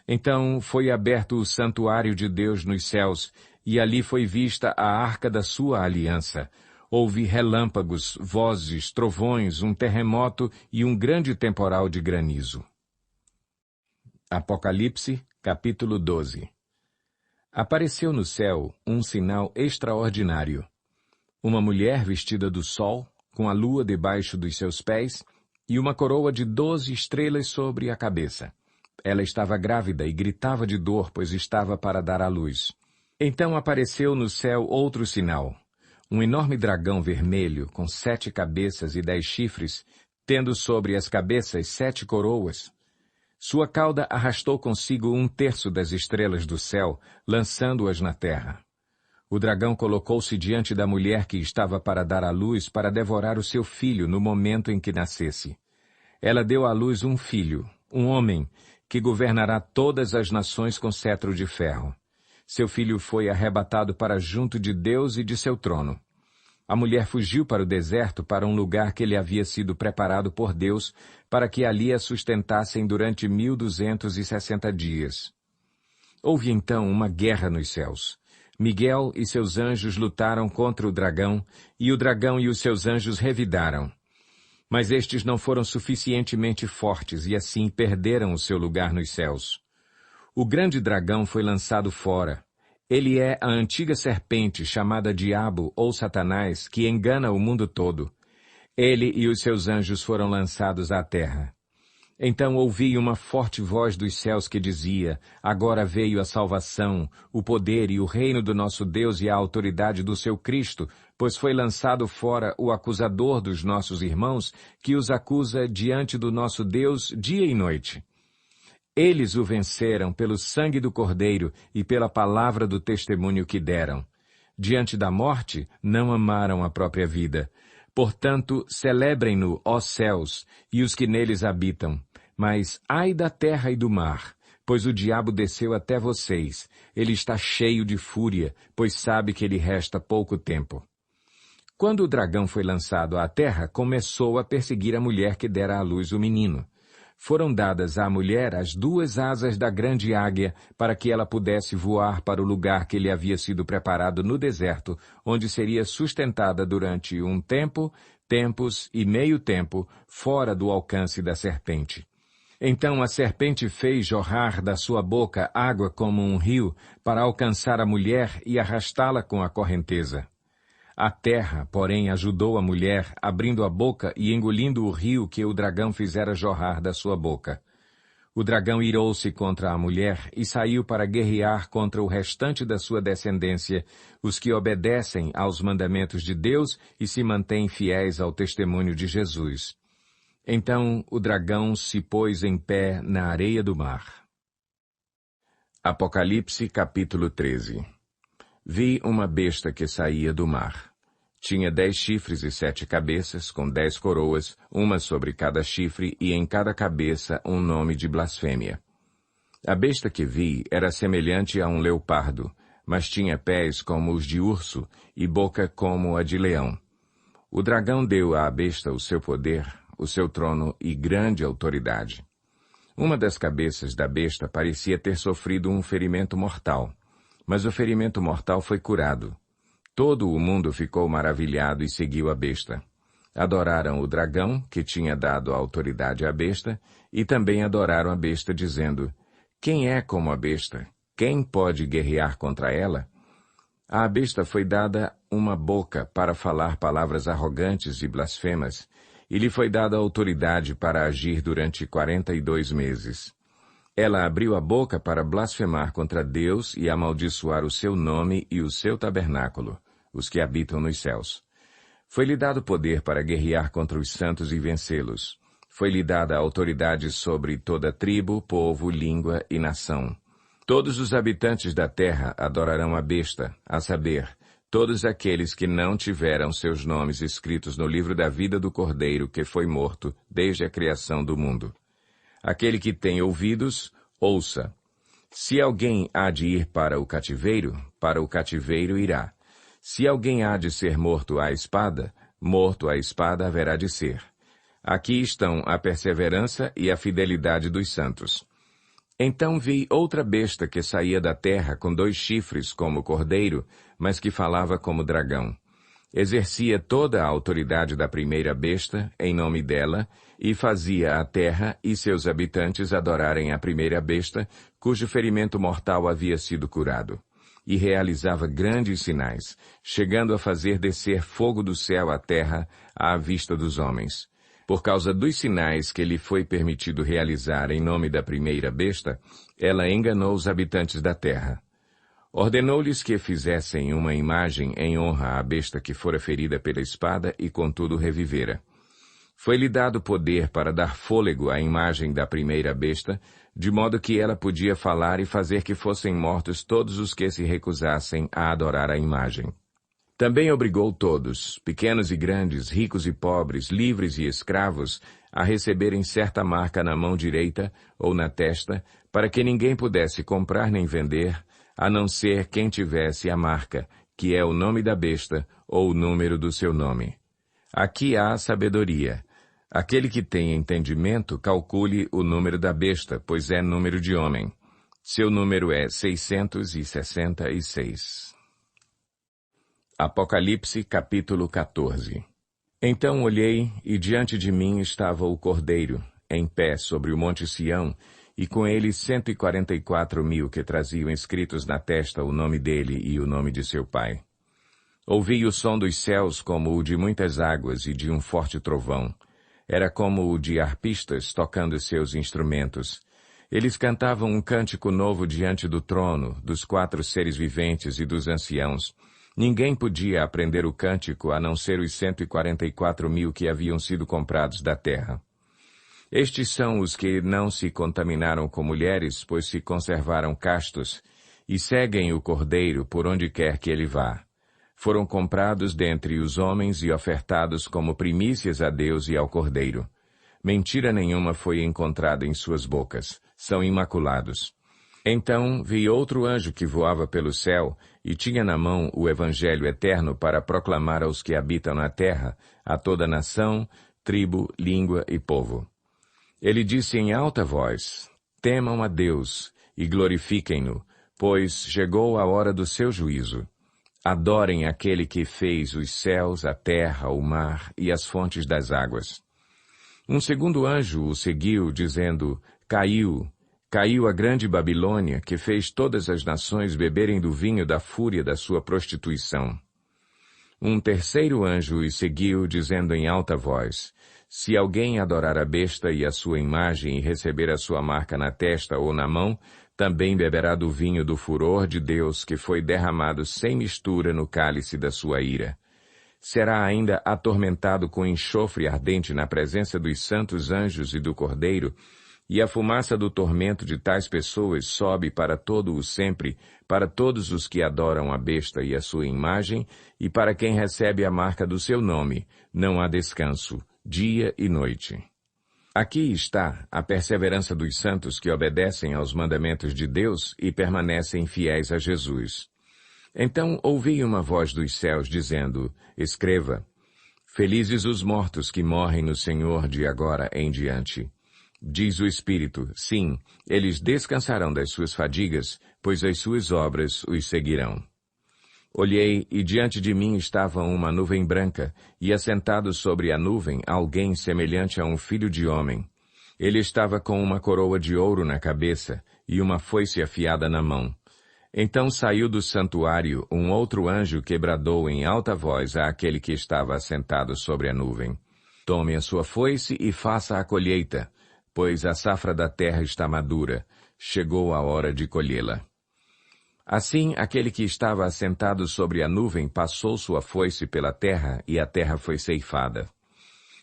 Então foi aberto o santuário de Deus nos céus, e ali foi vista a arca da sua aliança. Houve relâmpagos, vozes, trovões, um terremoto e um grande temporal de granizo. Apocalipse, capítulo 12. Apareceu no céu um sinal extraordinário. Uma mulher vestida do sol, com a lua debaixo dos seus pés, e uma coroa de 12 estrelas sobre a cabeça. Ela estava grávida e gritava de dor, pois estava para dar à luz. Então apareceu no céu outro sinal. Um enorme dragão vermelho, com 7 cabeças e 10 chifres, tendo sobre as cabeças 7 coroas. Sua cauda arrastou consigo 1/3 das estrelas do céu, lançando-as na terra. O dragão colocou-se diante da mulher que estava para dar à luz para devorar o seu filho no momento em que nascesse. Ela deu à luz um filho, um homem, que governará todas as nações com cetro de ferro. Seu filho foi arrebatado para junto de Deus e de seu trono. A mulher fugiu para o deserto, para um lugar que lhe havia sido preparado por Deus, para que ali a sustentassem durante 1260 dias. Houve então uma guerra nos céus. Miguel e seus anjos lutaram contra o dragão e os seus anjos revidaram. Mas estes não foram suficientemente fortes e assim perderam o seu lugar nos céus. O grande dragão foi lançado fora. Ele é a antiga serpente chamada Diabo ou Satanás, que engana o mundo todo. Ele e os seus anjos foram lançados à terra. Então ouvi uma forte voz dos céus que dizia: agora veio a salvação, o poder e o reino do nosso Deus e a autoridade do seu Cristo, pois foi lançado fora o acusador dos nossos irmãos, que os acusa diante do nosso Deus dia e noite. Eles o venceram pelo sangue do Cordeiro e pela palavra do testemunho que deram. Diante da morte, não amaram a própria vida. Portanto, celebrem-no, ó céus, e os que neles habitam. Mas ai da terra e do mar, pois o diabo desceu até vocês. Ele está cheio de fúria, pois sabe que lhe resta pouco tempo. Quando o dragão foi lançado à terra, começou a perseguir a mulher que dera à luz o menino. Foram dadas à mulher as 2 asas da grande águia, para que ela pudesse voar para o lugar que lhe havia sido preparado no deserto, onde seria sustentada durante um tempo, tempos e meio tempo, fora do alcance da serpente. Então a serpente fez jorrar da sua boca água como um rio, para alcançar a mulher e arrastá-la com a correnteza. A terra, porém, ajudou a mulher, abrindo a boca e engolindo o rio que o dragão fizera jorrar da sua boca. O dragão irou-se contra a mulher e saiu para guerrear contra o restante da sua descendência, os que obedecem aos mandamentos de Deus e se mantêm fiéis ao testemunho de Jesus. Então o dragão se pôs em pé na areia do mar. Apocalipse capítulo 13. Vi uma besta que saía do mar. Tinha 10 chifres e 7 cabeças, com 10 coroas, uma sobre cada chifre e em cada cabeça um nome de blasfêmia. A besta que vi era semelhante a um leopardo, mas tinha pés como os de urso e boca como a de leão. O dragão deu à besta o seu poder, o seu trono e grande autoridade. Uma das cabeças da besta parecia ter sofrido um ferimento mortal, mas o ferimento mortal foi curado. Todo o mundo ficou maravilhado e seguiu a besta. Adoraram o dragão, que tinha dado a autoridade à besta, e também adoraram a besta, dizendo: quem é como a besta? Quem pode guerrear contra ela? À besta foi dada uma boca para falar palavras arrogantes e blasfemas, e lhe foi dada autoridade para agir durante 42 meses. Ela abriu a boca para blasfemar contra Deus e amaldiçoar o seu nome e o seu tabernáculo, os que habitam nos céus. Foi-lhe dado poder para guerrear contra os santos e vencê-los. Foi-lhe dada autoridade sobre toda tribo, povo, língua e nação. Todos os habitantes da terra adorarão a besta, a saber, todos aqueles que não tiveram seus nomes escritos no livro da vida do Cordeiro que foi morto desde a criação do mundo. Aquele que tem ouvidos, ouça. Se alguém há de ir para o cativeiro irá. Se alguém há de ser morto à espada haverá de ser. Aqui estão a perseverança e a fidelidade dos santos. Então vi outra besta que saía da terra com 2 chifres como cordeiro, mas que falava como dragão. Exercia toda a autoridade da primeira besta, em nome dela, e fazia a terra e seus habitantes adorarem a primeira besta, cujo ferimento mortal havia sido curado. E realizava grandes sinais, chegando a fazer descer fogo do céu à terra à vista dos homens. Por causa dos sinais que lhe foi permitido realizar em nome da primeira besta, ela enganou os habitantes da terra. Ordenou-lhes que fizessem uma imagem em honra à besta que fora ferida pela espada e contudo revivera. Foi-lhe dado poder para dar fôlego à imagem da primeira besta, de modo que ela podia falar e fazer que fossem mortos todos os que se recusassem a adorar a imagem. Também obrigou todos, pequenos e grandes, ricos e pobres, livres e escravos, a receberem certa marca na mão direita ou na testa, para que ninguém pudesse comprar nem vender, a não ser quem tivesse a marca, que é o nome da besta ou o número do seu nome. Aqui há sabedoria. Aquele que tem entendimento, calcule o número da besta, pois é número de homem. Seu número é 666. Apocalipse, capítulo 14. Então olhei, e diante de mim estava o Cordeiro, em pé sobre o monte Sião, e com ele 144.000 que traziam escritos na testa o nome dele e o nome de seu pai. Ouvi o som dos céus como o de muitas águas e de um forte trovão. Era como o de arpistas tocando seus instrumentos. Eles cantavam um cântico novo diante do trono, dos 4 seres viventes e dos anciãos. Ninguém podia aprender o cântico a não ser os 144.000 que haviam sido comprados da terra. Estes são os que não se contaminaram com mulheres, pois se conservaram castos, e seguem o Cordeiro por onde quer que ele vá. Foram comprados dentre os homens e ofertados como primícias a Deus e ao Cordeiro. Mentira nenhuma foi encontrada em suas bocas. São imaculados. Então vi outro anjo que voava pelo céu e tinha na mão o Evangelho eterno para proclamar aos que habitam na terra, a toda nação, tribo, língua e povo. Ele disse em alta voz: temam a Deus e glorifiquem-no, pois chegou a hora do seu juízo. Adorem aquele que fez os céus, a terra, o mar e as fontes das águas. Um segundo anjo o seguiu, dizendo: Caiu a grande Babilônia, que fez todas as nações beberem do vinho da fúria da sua prostituição. Um terceiro anjo o seguiu, dizendo em alta voz: se alguém adorar a besta e a sua imagem e receber a sua marca na testa ou na mão, também beberá do vinho do furor de Deus, que foi derramado sem mistura no cálice da sua ira. Será ainda atormentado com enxofre ardente na presença dos santos anjos e do Cordeiro, e a fumaça do tormento de tais pessoas sobe para todo o sempre, para todos os que adoram a besta e a sua imagem, e para quem recebe a marca do seu nome, não há descanso, dia e noite. Aqui está a perseverança dos santos que obedecem aos mandamentos de Deus e permanecem fiéis a Jesus. Então ouvi uma voz dos céus dizendo: escreva, felizes os mortos que morrem no Senhor de agora em diante. Diz o Espírito: sim, eles descansarão das suas fadigas, pois as suas obras os seguirão. Olhei, e diante de mim estava uma nuvem branca, e assentado sobre a nuvem alguém semelhante a um filho de homem. Ele estava com uma coroa de ouro na cabeça, e uma foice afiada na mão. Então saiu do santuário um outro anjo que bradou em alta voz àquele que estava assentado sobre a nuvem: tome a sua foice e faça a colheita, pois a safra da terra está madura, chegou a hora de colhê-la. Assim, aquele que estava assentado sobre a nuvem passou sua foice pela terra, e a terra foi ceifada.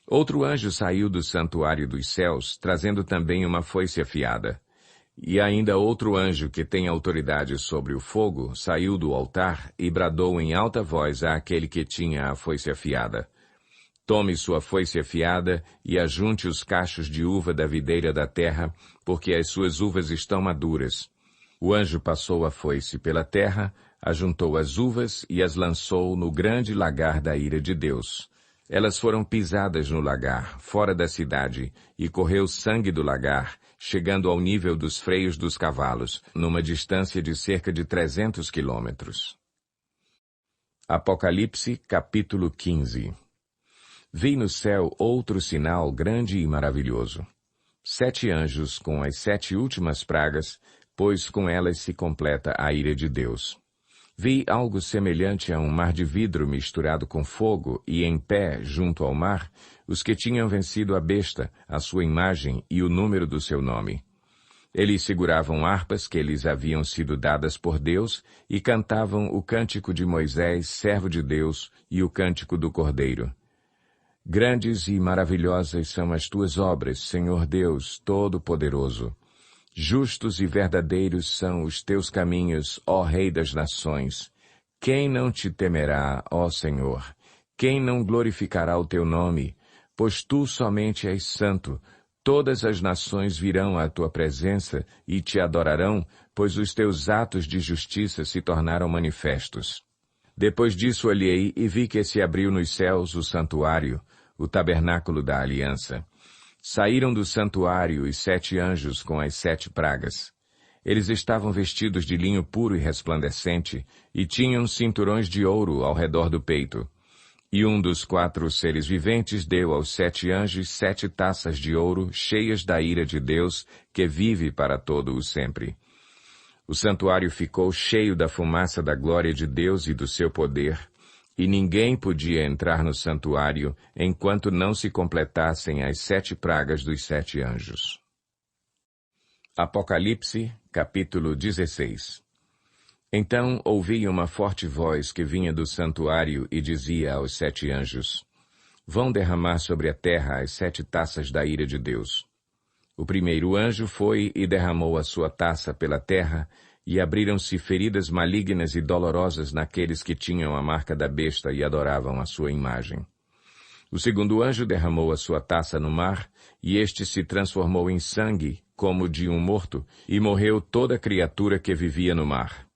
Outro anjo saiu do santuário dos céus, trazendo também uma foice afiada. E ainda outro anjo, que tem autoridade sobre o fogo, saiu do altar e bradou em alta voz àquele que tinha a foice afiada: tome sua foice afiada e ajunte os cachos de uva da videira da terra, porque as suas uvas estão maduras. O anjo passou a foice pela terra, ajuntou as uvas e as lançou no grande lagar da ira de Deus. Elas foram pisadas no lagar, fora da cidade, e correu sangue do lagar, chegando ao nível dos freios dos cavalos, numa distância de cerca de 300 quilômetros. Apocalipse, capítulo 15. Vi no céu outro sinal grande e maravilhoso: 7 anjos com as 7 últimas pragas, pois com elas se completa a ira de Deus. Vi algo semelhante a um mar de vidro misturado com fogo, e em pé, junto ao mar, os que tinham vencido a besta, a sua imagem e o número do seu nome. Eles seguravam harpas que lhes haviam sido dadas por Deus e cantavam o cântico de Moisés, servo de Deus, e o cântico do Cordeiro. Grandes e maravilhosas são as tuas obras, Senhor Deus Todo-Poderoso. Justos e verdadeiros são os teus caminhos, ó Rei das Nações. Quem não te temerá, ó Senhor? Quem não glorificará o teu nome? Pois tu somente és santo. Todas as nações virão à tua presença e te adorarão, pois os teus atos de justiça se tornaram manifestos. Depois disso olhei e vi que se abriu nos céus o santuário, o tabernáculo da aliança. Saíram do santuário os 7 anjos com as 7 pragas. Eles estavam vestidos de linho puro e resplandecente, e tinham cinturões de ouro ao redor do peito. E um dos 4 seres viventes deu aos 7 anjos 7 taças de ouro cheias da ira de Deus, que vive para todo o sempre. O santuário ficou cheio da fumaça da glória de Deus e do seu poder, e ninguém podia entrar no santuário enquanto não se completassem as 7 pragas dos 7 anjos. Apocalipse, capítulo 16. Então ouvi uma forte voz que vinha do santuário e dizia aos 7 anjos: Vão derramar sobre a terra as 7 taças da ira de Deus. O primeiro anjo foi e derramou a sua taça pela terra, e abriram-se feridas malignas e dolorosas naqueles que tinham a marca da besta e adoravam a sua imagem. O segundo anjo derramou a sua taça no mar, e este se transformou em sangue, como de um morto, e morreu toda criatura que vivia no mar.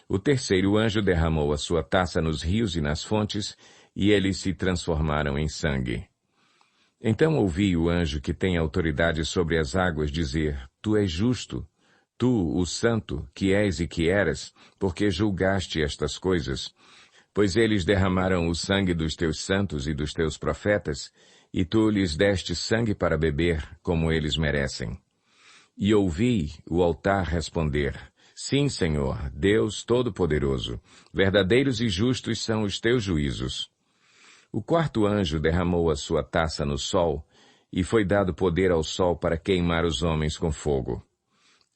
O terceiro anjo derramou a sua taça nos rios e nas fontes, e eles se transformaram em sangue. Então ouvi o anjo que tem autoridade sobre as águas dizer: Tu és justo, tu, o santo, que és e que eras, porque julgaste estas coisas, pois eles derramaram o sangue dos teus santos e dos teus profetas, e tu lhes deste sangue para beber, como eles merecem. E ouvi o altar responder: Sim, Senhor, Deus Todo-Poderoso, verdadeiros e justos são os teus juízos. O quarto anjo derramou a sua taça no sol, e foi dado poder ao sol para queimar os homens com fogo.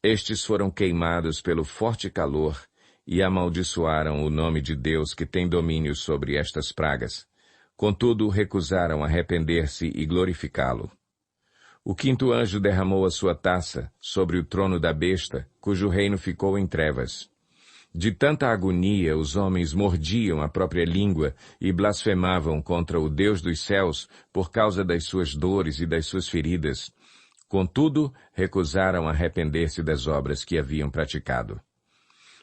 Estes foram queimados pelo forte calor, e amaldiçoaram o nome de Deus que tem domínio sobre estas pragas. Contudo, recusaram arrepender-se e glorificá-lo. O quinto anjo derramou a sua taça sobre o trono da besta, cujo reino ficou em trevas. De tanta agonia, os homens mordiam a própria língua e blasfemavam contra o Deus dos céus por causa das suas dores e das suas feridas. Contudo, recusaram arrepender-se das obras que haviam praticado.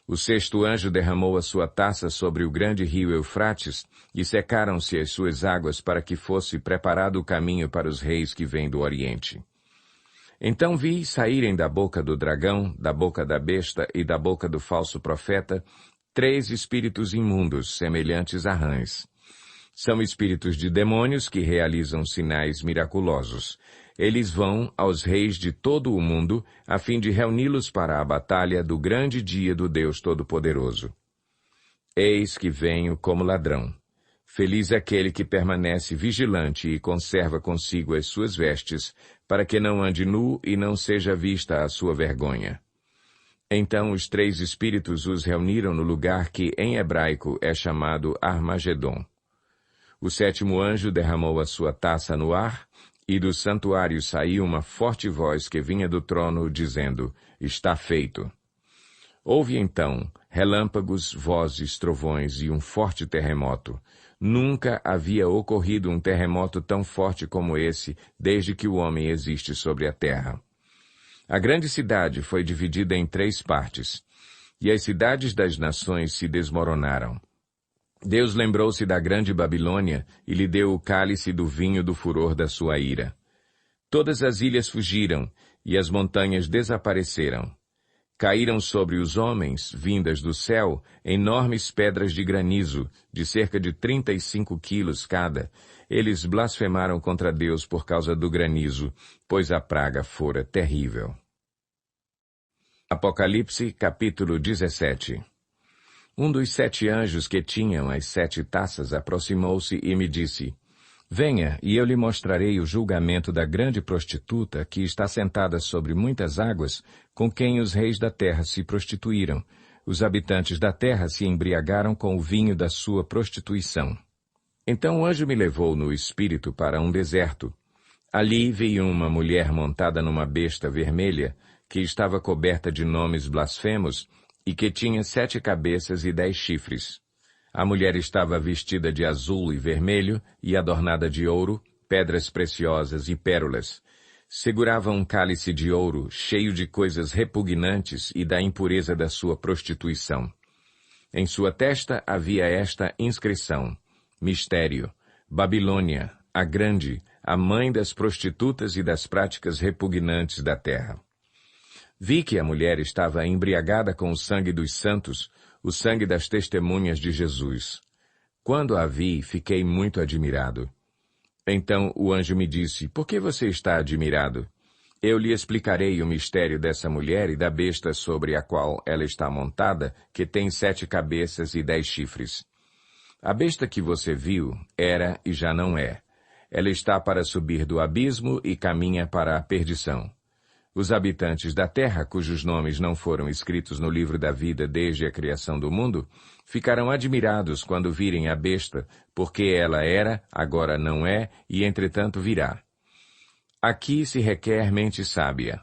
O sexto anjo derramou a sua taça sobre o grande rio Eufrates, e secaram-se as suas águas para que fosse preparado o caminho para os reis que vêm do Oriente. Então vi saírem da boca do dragão, da boca da besta e da boca do falso profeta 3 espíritos imundos, semelhantes a rãs. São espíritos de demônios que realizam sinais miraculosos. Eles vão aos reis de todo o mundo, a fim de reuni-los para a batalha do grande dia do Deus Todo-Poderoso. Eis que venho como ladrão. Feliz aquele que permanece vigilante e conserva consigo as suas vestes, para que não ande nu e não seja vista a sua vergonha. Então os 3 espíritos os reuniram no lugar que em hebraico é chamado Armagedon. O sétimo anjo derramou a sua taça no ar, e do santuário saiu uma forte voz que vinha do trono, dizendo: Está feito. Houve então relâmpagos, vozes, trovões e um forte terremoto. Nunca havia ocorrido um terremoto tão forte como esse, desde que o homem existe sobre a terra. A grande cidade foi dividida em 3 partes, e as cidades das nações se desmoronaram. Deus lembrou-se da grande Babilônia e lhe deu o cálice do vinho do furor da sua ira. Todas as ilhas fugiram, e as montanhas desapareceram. Caíram sobre os homens, vindas do céu, enormes pedras de granizo, de cerca de 35 quilos cada. Eles blasfemaram contra Deus por causa do granizo, pois a praga fora terrível. Apocalipse, capítulo 17. Um dos 7 anjos que tinham as 7 taças aproximou-se e me disse: Venha, e eu lhe mostrarei o julgamento da grande prostituta que está sentada sobre muitas águas, com quem os reis da terra se prostituíram. Os habitantes da terra se embriagaram com o vinho da sua prostituição. Então o anjo me levou no espírito para um deserto. Ali vi uma mulher montada numa besta vermelha, que estava coberta de nomes blasfemos, e que tinha 7 cabeças e 10 chifres. A mulher estava vestida de azul e vermelho e adornada de ouro, pedras preciosas e pérolas. Segurava um cálice de ouro cheio de coisas repugnantes e da impureza da sua prostituição. Em sua testa havia esta inscrição: Mistério, Babilônia, a Grande, a mãe das prostitutas e das práticas repugnantes da terra. Vi que a mulher estava embriagada com o sangue dos santos, o sangue das testemunhas de Jesus. Quando a vi, fiquei muito admirado. Então o anjo me disse: Por que você está admirado? Eu lhe explicarei o mistério dessa mulher e da besta sobre a qual ela está montada, que tem 7 cabeças e 10 chifres. A besta que você viu era e já não é. Ela está para subir do abismo e caminha para a perdição. Os habitantes da terra, cujos nomes não foram escritos no livro da vida desde a criação do mundo, ficarão admirados quando virem a besta, porque ela era, agora não é, e entretanto virá. Aqui se requer mente sábia.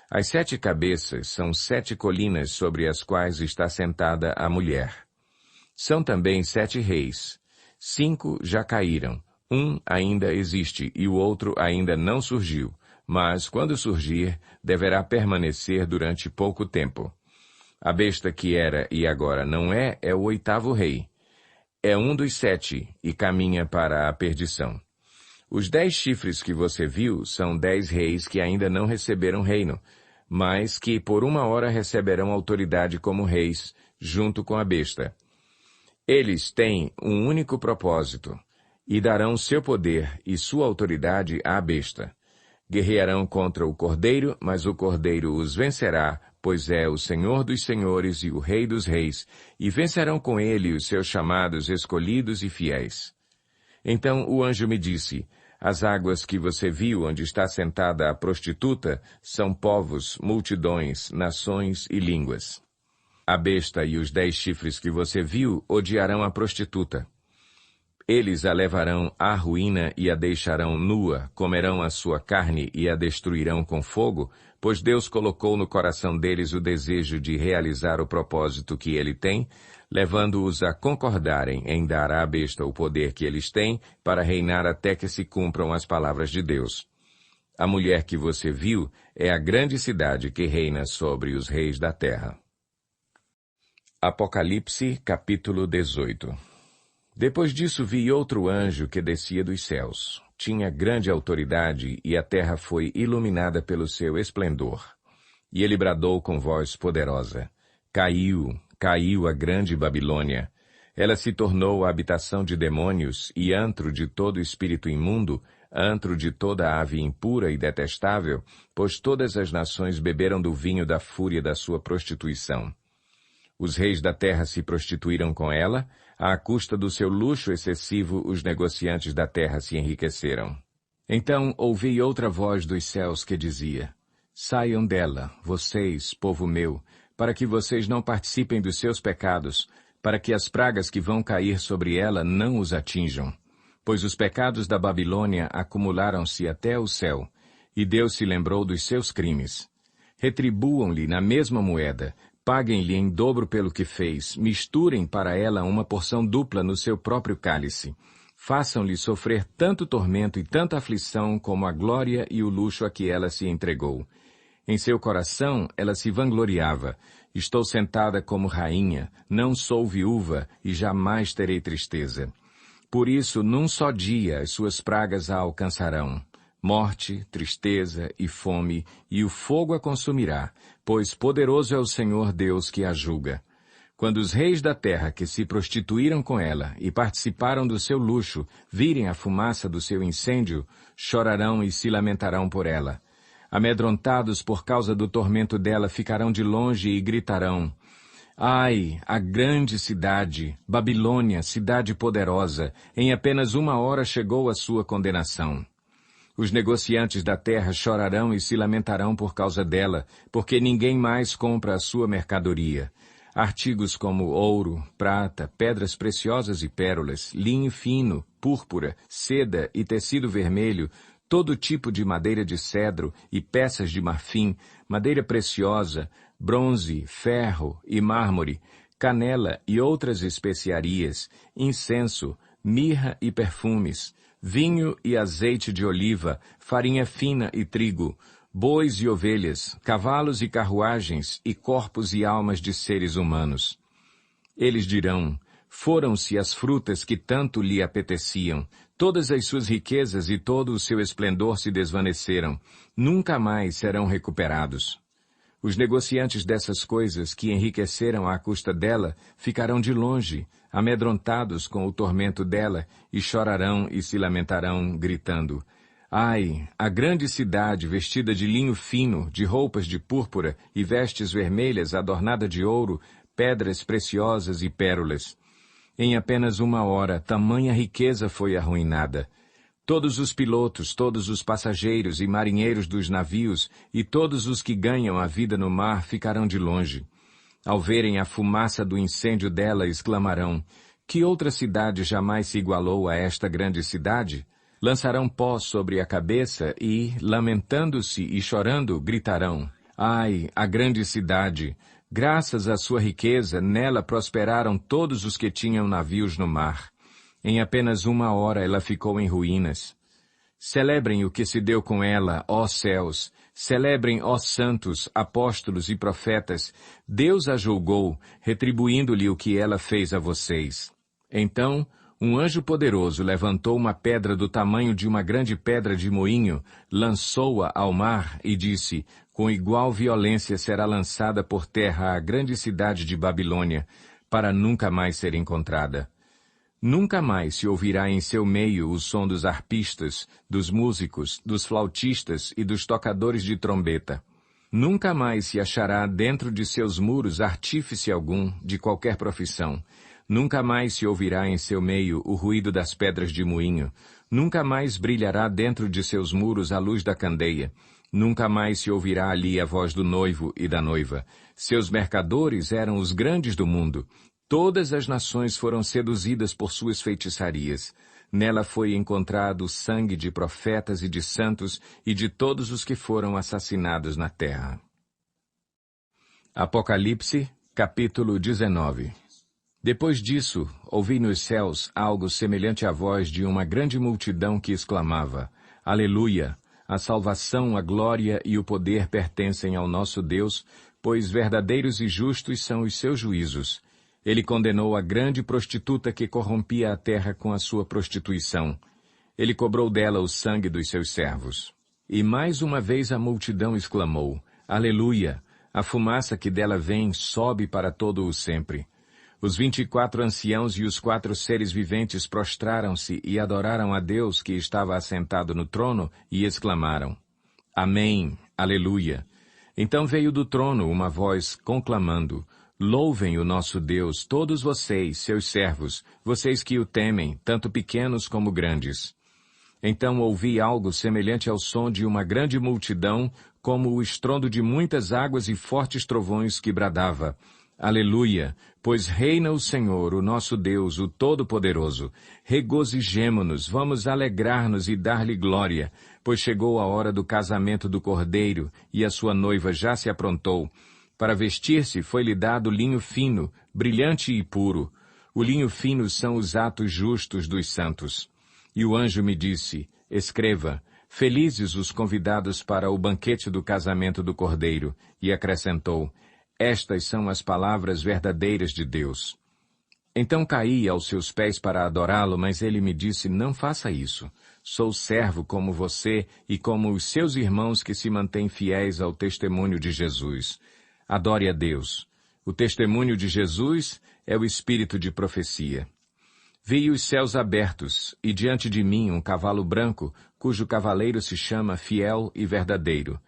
As 7 cabeças são 7 colinas sobre as quais está sentada a mulher. São também 7 reis. 5 já caíram, um ainda existe e o outro ainda não surgiu. Mas, quando surgir, deverá permanecer durante pouco tempo. A besta que era e agora não é o 8º rei. É um dos 7 e caminha para a perdição. Os 10 chifres que você viu são 10 reis que ainda não receberam reino, mas que por 1 hora receberão autoridade como reis, junto com a besta. Eles têm um único propósito, e darão seu poder e sua autoridade à besta. Guerrearão contra o Cordeiro, mas o Cordeiro os vencerá, pois é o Senhor dos senhores e o Rei dos reis, e vencerão com ele os seus chamados, escolhidos e fiéis. Então o anjo me disse: As águas que você viu onde está sentada a prostituta são povos, multidões, nações e línguas. A besta e os 10 chifres que você viu odiarão a prostituta. Eles a levarão à ruína e a deixarão nua, comerão a sua carne e a destruirão com fogo, pois Deus colocou no coração deles o desejo de realizar o propósito que ele tem, levando-os a concordarem em dar à besta o poder que eles têm para reinar até que se cumpram as palavras de Deus. A mulher que você viu é a grande cidade que reina sobre os reis da terra. Apocalipse, capítulo 18. Depois disso vi outro anjo que descia dos céus. Tinha grande autoridade e a terra foi iluminada pelo seu esplendor. E ele bradou com voz poderosa: Caiu, caiu a grande Babilônia. Ela se tornou a habitação de demônios e antro de todo espírito imundo, antro de toda ave impura e detestável, pois todas as nações beberam do vinho da fúria da sua prostituição. Os reis da terra se prostituíram com ela, à custa do seu luxo excessivo os negociantes da terra se enriqueceram. Então ouvi outra voz dos céus que dizia: Saiam dela, vocês, povo meu, para que vocês não participem dos seus pecados, para que as pragas que vão cair sobre ela não os atinjam. Pois os pecados da Babilônia acumularam-se até o céu, e Deus se lembrou dos seus crimes. Retribuam-lhe na mesma moeda, paguem-lhe em dobro pelo que fez, misturem para ela uma porção dupla no seu próprio cálice. Façam-lhe sofrer tanto tormento e tanta aflição como a glória e o luxo a que ela se entregou. Em seu coração ela se vangloriava: Estou sentada como rainha, não sou viúva e jamais terei tristeza. Por isso, num só dia as suas pragas a alcançarão: morte, tristeza e fome, e o fogo a consumirá, pois poderoso é o Senhor Deus que a julga. Quando os reis da terra que se prostituíram com ela e participaram do seu luxo virem a fumaça do seu incêndio, chorarão e se lamentarão por ela. Amedrontados por causa do tormento dela, ficarão de longe e gritarão: Ai, a grande cidade, Babilônia, cidade poderosa, em apenas 1 hora chegou a sua condenação. Os negociantes da terra chorarão e se lamentarão por causa dela, porque ninguém mais compra a sua mercadoria. Artigos como ouro, prata, pedras preciosas e pérolas, linho fino, púrpura, seda e tecido vermelho, todo tipo de madeira de cedro e peças de marfim, madeira preciosa, bronze, ferro e mármore, canela e outras especiarias, incenso, mirra e perfumes, vinho e azeite de oliva, farinha fina e trigo, bois e ovelhas, cavalos e carruagens, e corpos e almas de seres humanos. Eles dirão: foram-se as frutas que tanto lhe apeteciam, todas as suas riquezas e todo o seu esplendor se desvaneceram, nunca mais serão recuperados. Os negociantes dessas coisas que enriqueceram à custa dela ficarão de longe, amedrontados com o tormento dela, e chorarão e se lamentarão, gritando: ai, a grande cidade vestida de linho fino, de roupas de púrpura e vestes vermelhas adornada de ouro, pedras preciosas e pérolas. Em apenas 1 hora, tamanha riqueza foi arruinada. Todos os pilotos, todos os passageiros e marinheiros dos navios e todos os que ganham a vida no mar ficarão de longe. Ao verem a fumaça do incêndio dela, exclamarão: que outra cidade jamais se igualou a esta grande cidade? Lançarão pó sobre a cabeça e, lamentando-se e chorando, gritarão: ai, a grande cidade! Graças à sua riqueza, nela prosperaram todos os que tinham navios no mar. Em apenas 1 hora ela ficou em ruínas. Celebrem o que se deu com ela, ó céus! Celebrem, ó santos, apóstolos e profetas! Deus a julgou, retribuindo-lhe o que ela fez a vocês. Então, um anjo poderoso levantou uma pedra do tamanho de uma grande pedra de moinho, lançou-a ao mar e disse: com igual violência será lançada por terra a grande cidade de Babilônia, para nunca mais ser encontrada. Nunca mais se ouvirá em seu meio o som dos arpistas, dos músicos, dos flautistas e dos tocadores de trombeta. Nunca mais se achará dentro de seus muros artífice algum, de qualquer profissão. Nunca mais se ouvirá em seu meio o ruído das pedras de moinho. Nunca mais brilhará dentro de seus muros a luz da candeia. Nunca mais se ouvirá ali a voz do noivo e da noiva. Seus mercadores eram os grandes do mundo. Todas as nações foram seduzidas por suas feitiçarias. Nela foi encontrado o sangue de profetas e de santos e de todos os que foram assassinados na terra. Apocalipse, capítulo 19. Depois disso, ouvi nos céus algo semelhante à voz de uma grande multidão que exclamava: Aleluia! A salvação, a glória e o poder pertencem ao nosso Deus, pois verdadeiros e justos são os seus juízos. Ele condenou a grande prostituta que corrompia a terra com a sua prostituição. Ele cobrou dela o sangue dos seus servos. E mais uma vez a multidão exclamou: Aleluia! A fumaça que dela vem sobe para todo o sempre. Os 24 anciãos e os 4 seres viventes prostraram-se e adoraram a Deus que estava assentado no trono e exclamaram: Amém! Aleluia! Então veio do trono uma voz conclamando: Louvem o nosso Deus, todos vocês, seus servos, vocês que o temem, tanto pequenos como grandes. Então ouvi algo semelhante ao som de uma grande multidão, como o estrondo de muitas águas e fortes trovões que bradava: Aleluia! Pois reina o Senhor, o nosso Deus, o Todo-Poderoso. Regozijemo-nos, vamos alegrar-nos e dar-lhe glória, pois chegou a hora do casamento do Cordeiro, e a sua noiva já se aprontou. Para vestir-se foi-lhe dado linho fino, brilhante e puro. O linho fino são os atos justos dos santos. E o anjo me disse: Escreva: Felizes os convidados para o banquete do casamento do Cordeiro. E acrescentou: Estas são as palavras verdadeiras de Deus. Então caí aos seus pés para adorá-lo, mas ele me disse: Não faça isso. Sou servo como você e como os seus irmãos que se mantêm fiéis ao testemunho de Jesus. Adore a Deus. O testemunho de Jesus é o espírito de profecia. Vi os céus abertos, e diante de mim um cavalo branco, cujo cavaleiro se chama Fiel e Verdadeiro.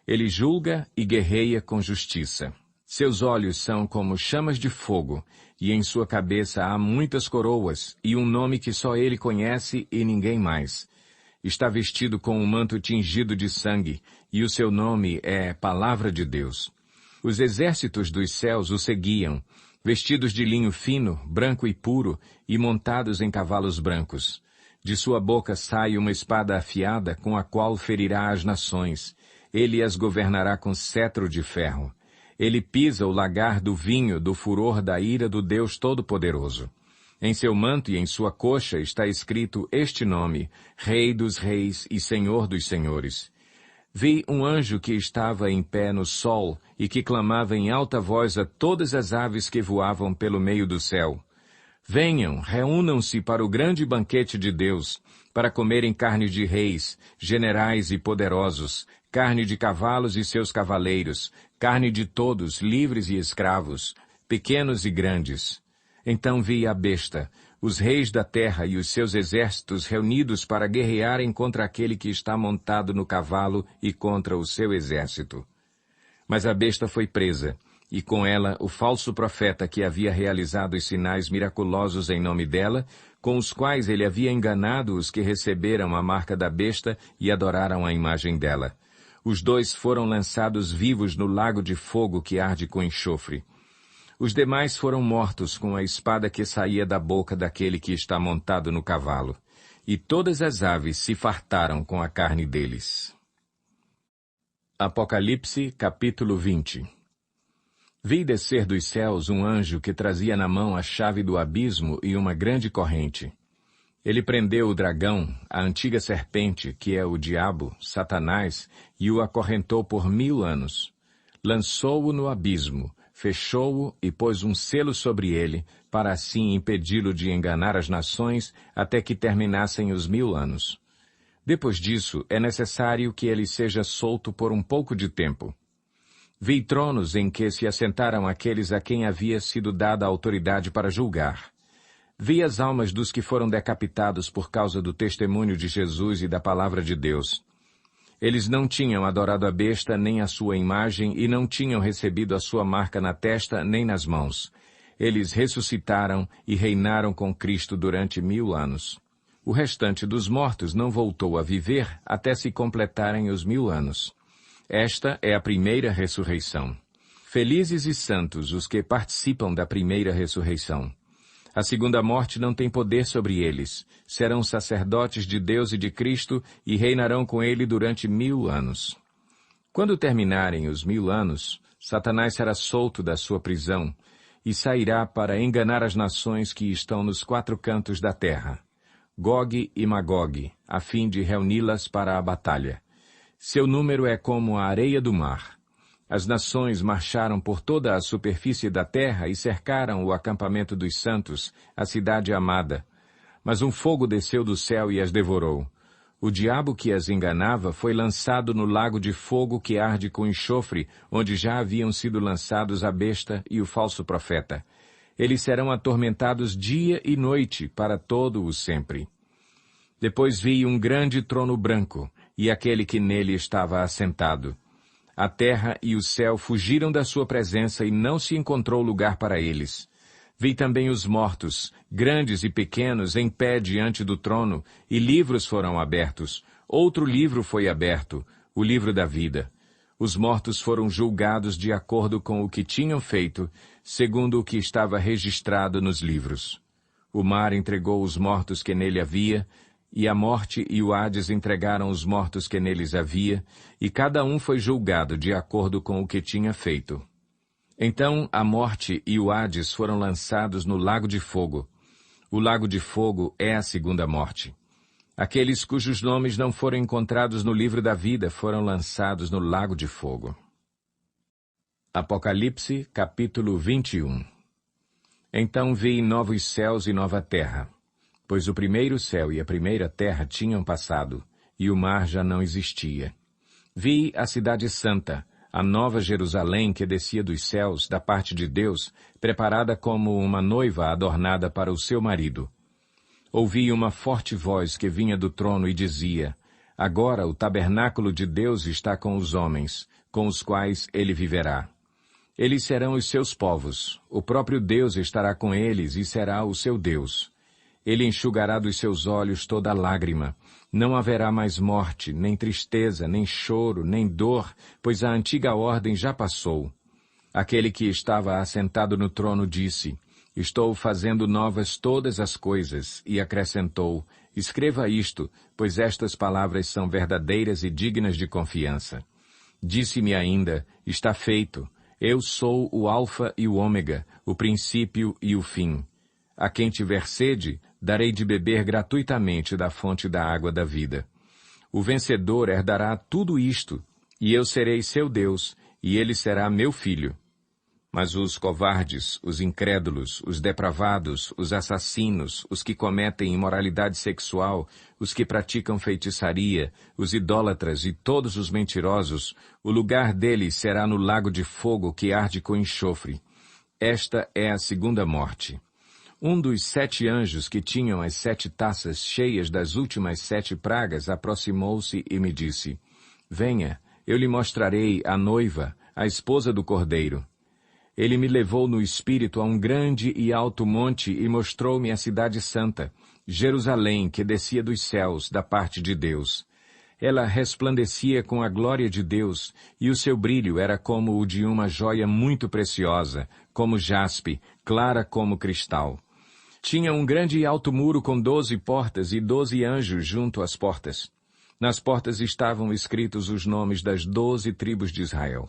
Ele julga e guerreia com justiça. Seus olhos são como chamas de fogo, e em sua cabeça há muitas coroas, e um nome que só ele conhece e ninguém mais. Está vestido com um manto tingido de sangue, e o seu nome é Palavra de Deus. Os exércitos dos céus o seguiam, vestidos de linho fino, branco e puro, e montados em cavalos brancos. De sua boca sai uma espada afiada, com a qual ferirá as nações. Ele as governará com cetro de ferro. Ele pisa o lagar do vinho do furor da ira do Deus Todo-Poderoso. Em seu manto e em sua coxa está escrito este nome, Rei dos Reis e Senhor dos Senhores. Vi um anjo que estava em pé no sol e que clamava em alta voz a todas as aves que voavam pelo meio do céu. Venham, reúnam-se para o grande banquete de Deus, para comerem carne de reis, generais e poderosos, carne de cavalos e seus cavaleiros, carne de todos, livres e escravos, pequenos e grandes. Então vi a besta, os reis da terra e os seus exércitos reunidos para guerrearem contra aquele que está montado no cavalo e contra o seu exército. Mas a besta foi presa, e com ela o falso profeta que havia realizado os sinais miraculosos em nome dela, com os quais ele havia enganado os que receberam a marca da besta e adoraram a imagem dela. Os dois foram lançados vivos no lago de fogo que arde com enxofre. Os demais foram mortos com a espada que saía da boca daquele que está montado no cavalo. E todas as aves se fartaram com a carne deles. Apocalipse, capítulo 20. Vi descer dos céus um anjo que trazia na mão a chave do abismo e uma grande corrente. Ele prendeu o dragão, a antiga serpente, que é o diabo, Satanás, e o acorrentou por 1000 anos. Lançou-o no abismo, fechou-o e pôs um selo sobre ele, para assim impedi-lo de enganar as nações até que terminassem os 1000 anos. Depois disso, é necessário que ele seja solto por um pouco de tempo. Vi tronos em que se assentaram aqueles a quem havia sido dada a autoridade para julgar. Vi as almas dos que foram decapitados por causa do testemunho de Jesus e da palavra de Deus. Eles não tinham adorado a besta nem a sua imagem e não tinham recebido a sua marca na testa nem nas mãos. Eles ressuscitaram e reinaram com Cristo durante 1000 anos. O restante dos mortos não voltou a viver até se completarem os 1000 anos. Esta é a primeira ressurreição. Felizes e santos os que participam da primeira ressurreição. A segunda morte não tem poder sobre eles. Serão sacerdotes de Deus e de Cristo e reinarão com ele durante 1000 anos. Quando terminarem os 1000 anos, Satanás será solto da sua prisão e sairá para enganar as nações que estão nos 4 cantos da terra, Gog e Magog, a fim de reuni-las para a batalha. Seu número é como a areia do mar. As nações marcharam por toda a superfície da terra e cercaram o acampamento dos santos, a cidade amada. Mas um fogo desceu do céu e as devorou. O diabo que as enganava foi lançado no lago de fogo que arde com enxofre, onde já haviam sido lançados a besta e o falso profeta. Eles serão atormentados dia e noite para todo o sempre. Depois vi um grande trono branco, e aquele que nele estava assentado. A terra e o céu fugiram da sua presença e não se encontrou lugar para eles. Vi também os mortos, grandes e pequenos, em pé diante do trono, e livros foram abertos. Outro livro foi aberto, o livro da vida. Os mortos foram julgados de acordo com o que tinham feito, segundo o que estava registrado nos livros. O mar entregou os mortos que nele havia, e a morte e o Hades entregaram os mortos que neles havia, e cada um foi julgado de acordo com o que tinha feito. Então a morte e o Hades foram lançados no lago de fogo. O lago de fogo é a segunda morte. Aqueles cujos nomes não foram encontrados no livro da vida foram lançados no lago de fogo. Apocalipse, capítulo 21. Então vi novos céus e nova terra, pois o primeiro céu e a primeira terra tinham passado, e o mar já não existia. Vi a cidade santa, a nova Jerusalém que descia dos céus, da parte de Deus, preparada como uma noiva adornada para o seu marido. Ouvi uma forte voz que vinha do trono e dizia: Agora o tabernáculo de Deus está com os homens, com os quais ele viverá. Eles serão os seus povos, o próprio Deus estará com eles e será o seu Deus. Ele enxugará dos seus olhos toda lágrima. Não haverá mais morte, nem tristeza, nem choro, nem dor, pois a antiga ordem já passou. Aquele que estava assentado no trono disse: Estou fazendo novas todas as coisas, e acrescentou: Escreva isto, pois estas palavras são verdadeiras e dignas de confiança. Disse-me ainda: Está feito. Eu sou o Alfa e o Ômega, o princípio e o fim. A quem tiver sede, darei de beber gratuitamente da fonte da água da vida. O vencedor herdará tudo isto, e eu serei seu Deus, e ele será meu filho. Mas os covardes, os incrédulos, os depravados, os assassinos, os que cometem imoralidade sexual, os que praticam feitiçaria, os idólatras e todos os mentirosos, o lugar deles será no lago de fogo que arde com enxofre. Esta é a segunda morte. Um dos 7 anjos que tinham as 7 taças cheias das últimas 7 pragas aproximou-se e me disse: Venha, eu lhe mostrarei a noiva, a esposa do Cordeiro. Ele me levou no espírito a um grande e alto monte e mostrou-me a cidade santa, Jerusalém, que descia dos céus, da parte de Deus. Ela resplandecia com a glória de Deus, e o seu brilho era como o de uma joia muito preciosa, como jaspe, clara como cristal. Tinha um grande e alto muro com 12 portas e 12 anjos junto às portas. Nas portas estavam escritos os nomes das 12 tribos de Israel.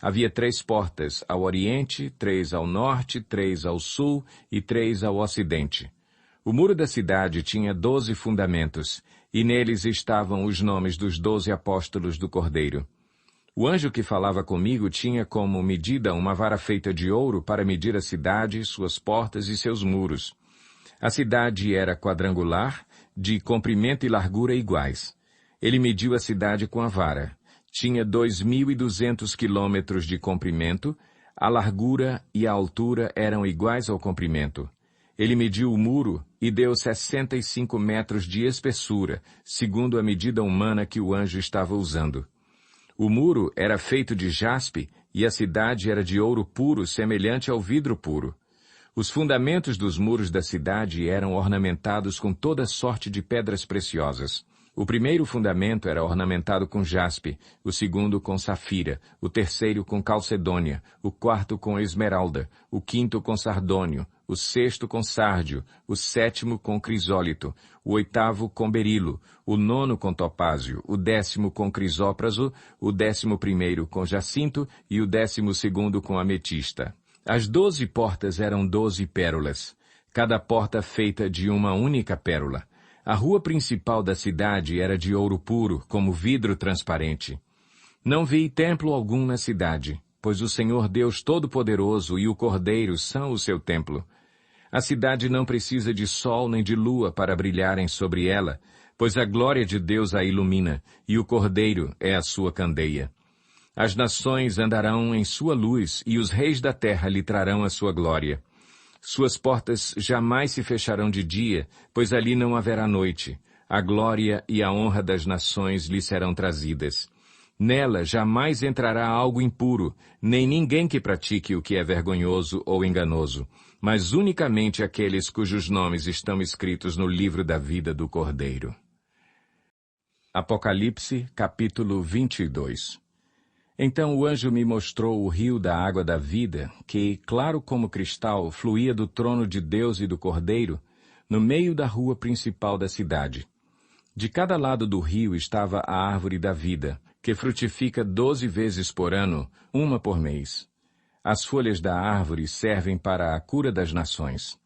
Havia 3 portas ao oriente, 3 ao norte, 3 ao sul e 3 ao ocidente. O muro da cidade tinha 12 fundamentos, e neles estavam os nomes dos 12 apóstolos do Cordeiro. O anjo que falava comigo tinha como medida uma vara feita de ouro para medir a cidade, suas portas e seus muros. A cidade era quadrangular, de comprimento e largura iguais. Ele mediu a cidade com a vara. Tinha 2.200 quilômetros de comprimento, a largura e a altura eram iguais ao comprimento. Ele mediu o muro e deu 65 metros de espessura, segundo a medida humana que o anjo estava usando. O muro era feito de jaspe e a cidade era de ouro puro, semelhante ao vidro puro. Os fundamentos dos muros da cidade eram ornamentados com toda sorte de pedras preciosas. O primeiro fundamento era ornamentado com jaspe, o segundo com safira, o terceiro com calcedônia, o quarto com esmeralda, o quinto com sardônio, o sexto com sárdio, o sétimo com crisólito, o oitavo com berilo, o nono com topázio, o 10º com crisópraso, o 11º com jacinto e o 12º com ametista. As 12 portas eram 12 pérolas, cada porta feita de uma única pérola. A rua principal da cidade era de ouro puro, como vidro transparente. Não vi templo algum na cidade, pois o Senhor Deus Todo-Poderoso e o Cordeiro são o seu templo. A cidade não precisa de sol nem de lua para brilharem sobre ela, pois a glória de Deus a ilumina, e o Cordeiro é a sua candeia. As nações andarão em sua luz, e os reis da terra lhe trarão a sua glória. Suas portas jamais se fecharão de dia, pois ali não haverá noite. A glória e a honra das nações lhe serão trazidas. Nela jamais entrará algo impuro, nem ninguém que pratique o que é vergonhoso ou enganoso, mas unicamente aqueles cujos nomes estão escritos no livro da vida do Cordeiro. Apocalipse, capítulo 22. Então o anjo me mostrou o rio da água da vida, que, claro como cristal, fluía do trono de Deus e do Cordeiro, no meio da rua principal da cidade. De cada lado do rio estava a árvore da vida, que frutifica 12 vezes por ano, uma por mês. As folhas da árvore servem para a cura das nações.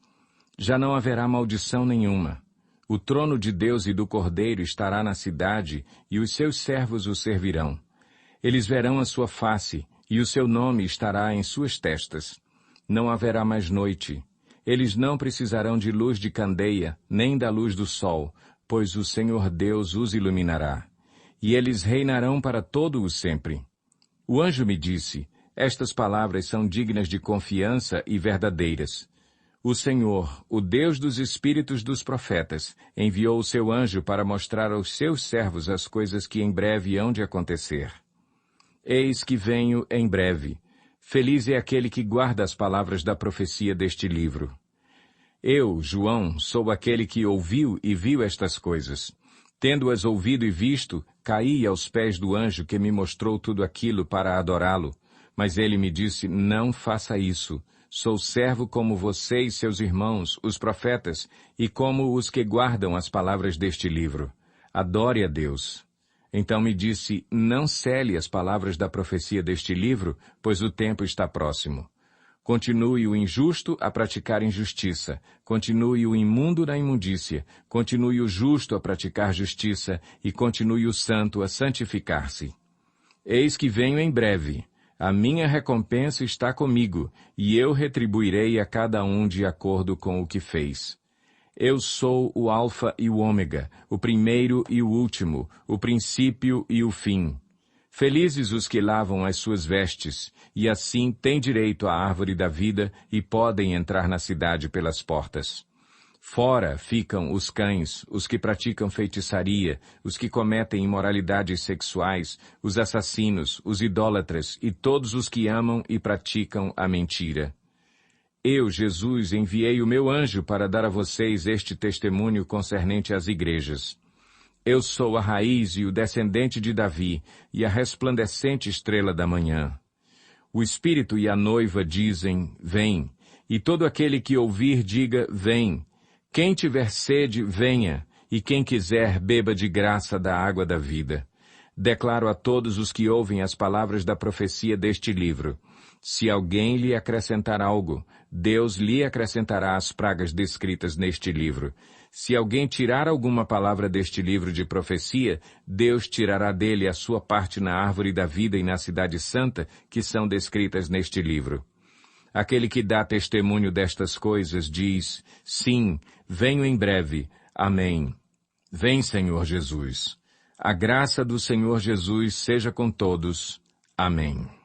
Já não haverá maldição nenhuma. O trono de Deus e do Cordeiro estará na cidade, e os seus servos o servirão. Eles verão a sua face, e o seu nome estará em suas testas. Não haverá mais noite. Eles não precisarão de luz de candeia, nem da luz do sol, pois o Senhor Deus os iluminará. E eles reinarão para todo o sempre. O anjo me disse: Estas palavras são dignas de confiança e verdadeiras. O Senhor, o Deus dos espíritos dos profetas, enviou o seu anjo para mostrar aos seus servos as coisas que em breve hão de acontecer. Eis que venho em breve. Feliz é aquele que guarda as palavras da profecia deste livro. Eu, João, sou aquele que ouviu e viu estas coisas. Tendo-as ouvido e visto, caí aos pés do anjo que me mostrou tudo aquilo para adorá-lo. Mas ele me disse, não faça isso. Sou servo como você e seus irmãos, os profetas, e como os que guardam as palavras deste livro. Adore a Deus. Então me disse, não cele as palavras da profecia deste livro, pois o tempo está próximo. Continue o injusto a praticar injustiça, continue o imundo na imundícia, continue o justo a praticar justiça, e continue o santo a santificar-se. Eis que venho em breve. A minha recompensa está comigo, e eu retribuirei a cada um de acordo com o que fez. Eu sou o Alfa e o Ômega, o primeiro e o último, o princípio e o fim. Felizes os que lavam as suas vestes, e assim têm direito à árvore da vida e podem entrar na cidade pelas portas. Fora ficam os cães, os que praticam feitiçaria, os que cometem imoralidades sexuais, os assassinos, os idólatras e todos os que amam e praticam a mentira. Eu, Jesus, enviei o meu anjo para dar a vocês este testemunho concernente às igrejas. Eu sou a raiz e o descendente de Davi, e a resplandecente estrela da manhã. O Espírito e a noiva dizem, vem, e todo aquele que ouvir diga, vem. Quem tiver sede, venha, e quem quiser, beba de graça da água da vida. Declaro a todos os que ouvem as palavras da profecia deste livro. Se alguém lhe acrescentar algo, Deus lhe acrescentará as pragas descritas neste livro. Se alguém tirar alguma palavra deste livro de profecia, Deus tirará dele a sua parte na árvore da vida e na cidade santa, que são descritas neste livro. Aquele que dá testemunho destas coisas diz, sim, venho em breve. Amém. Vem, Senhor Jesus. A graça do Senhor Jesus seja com todos. Amém.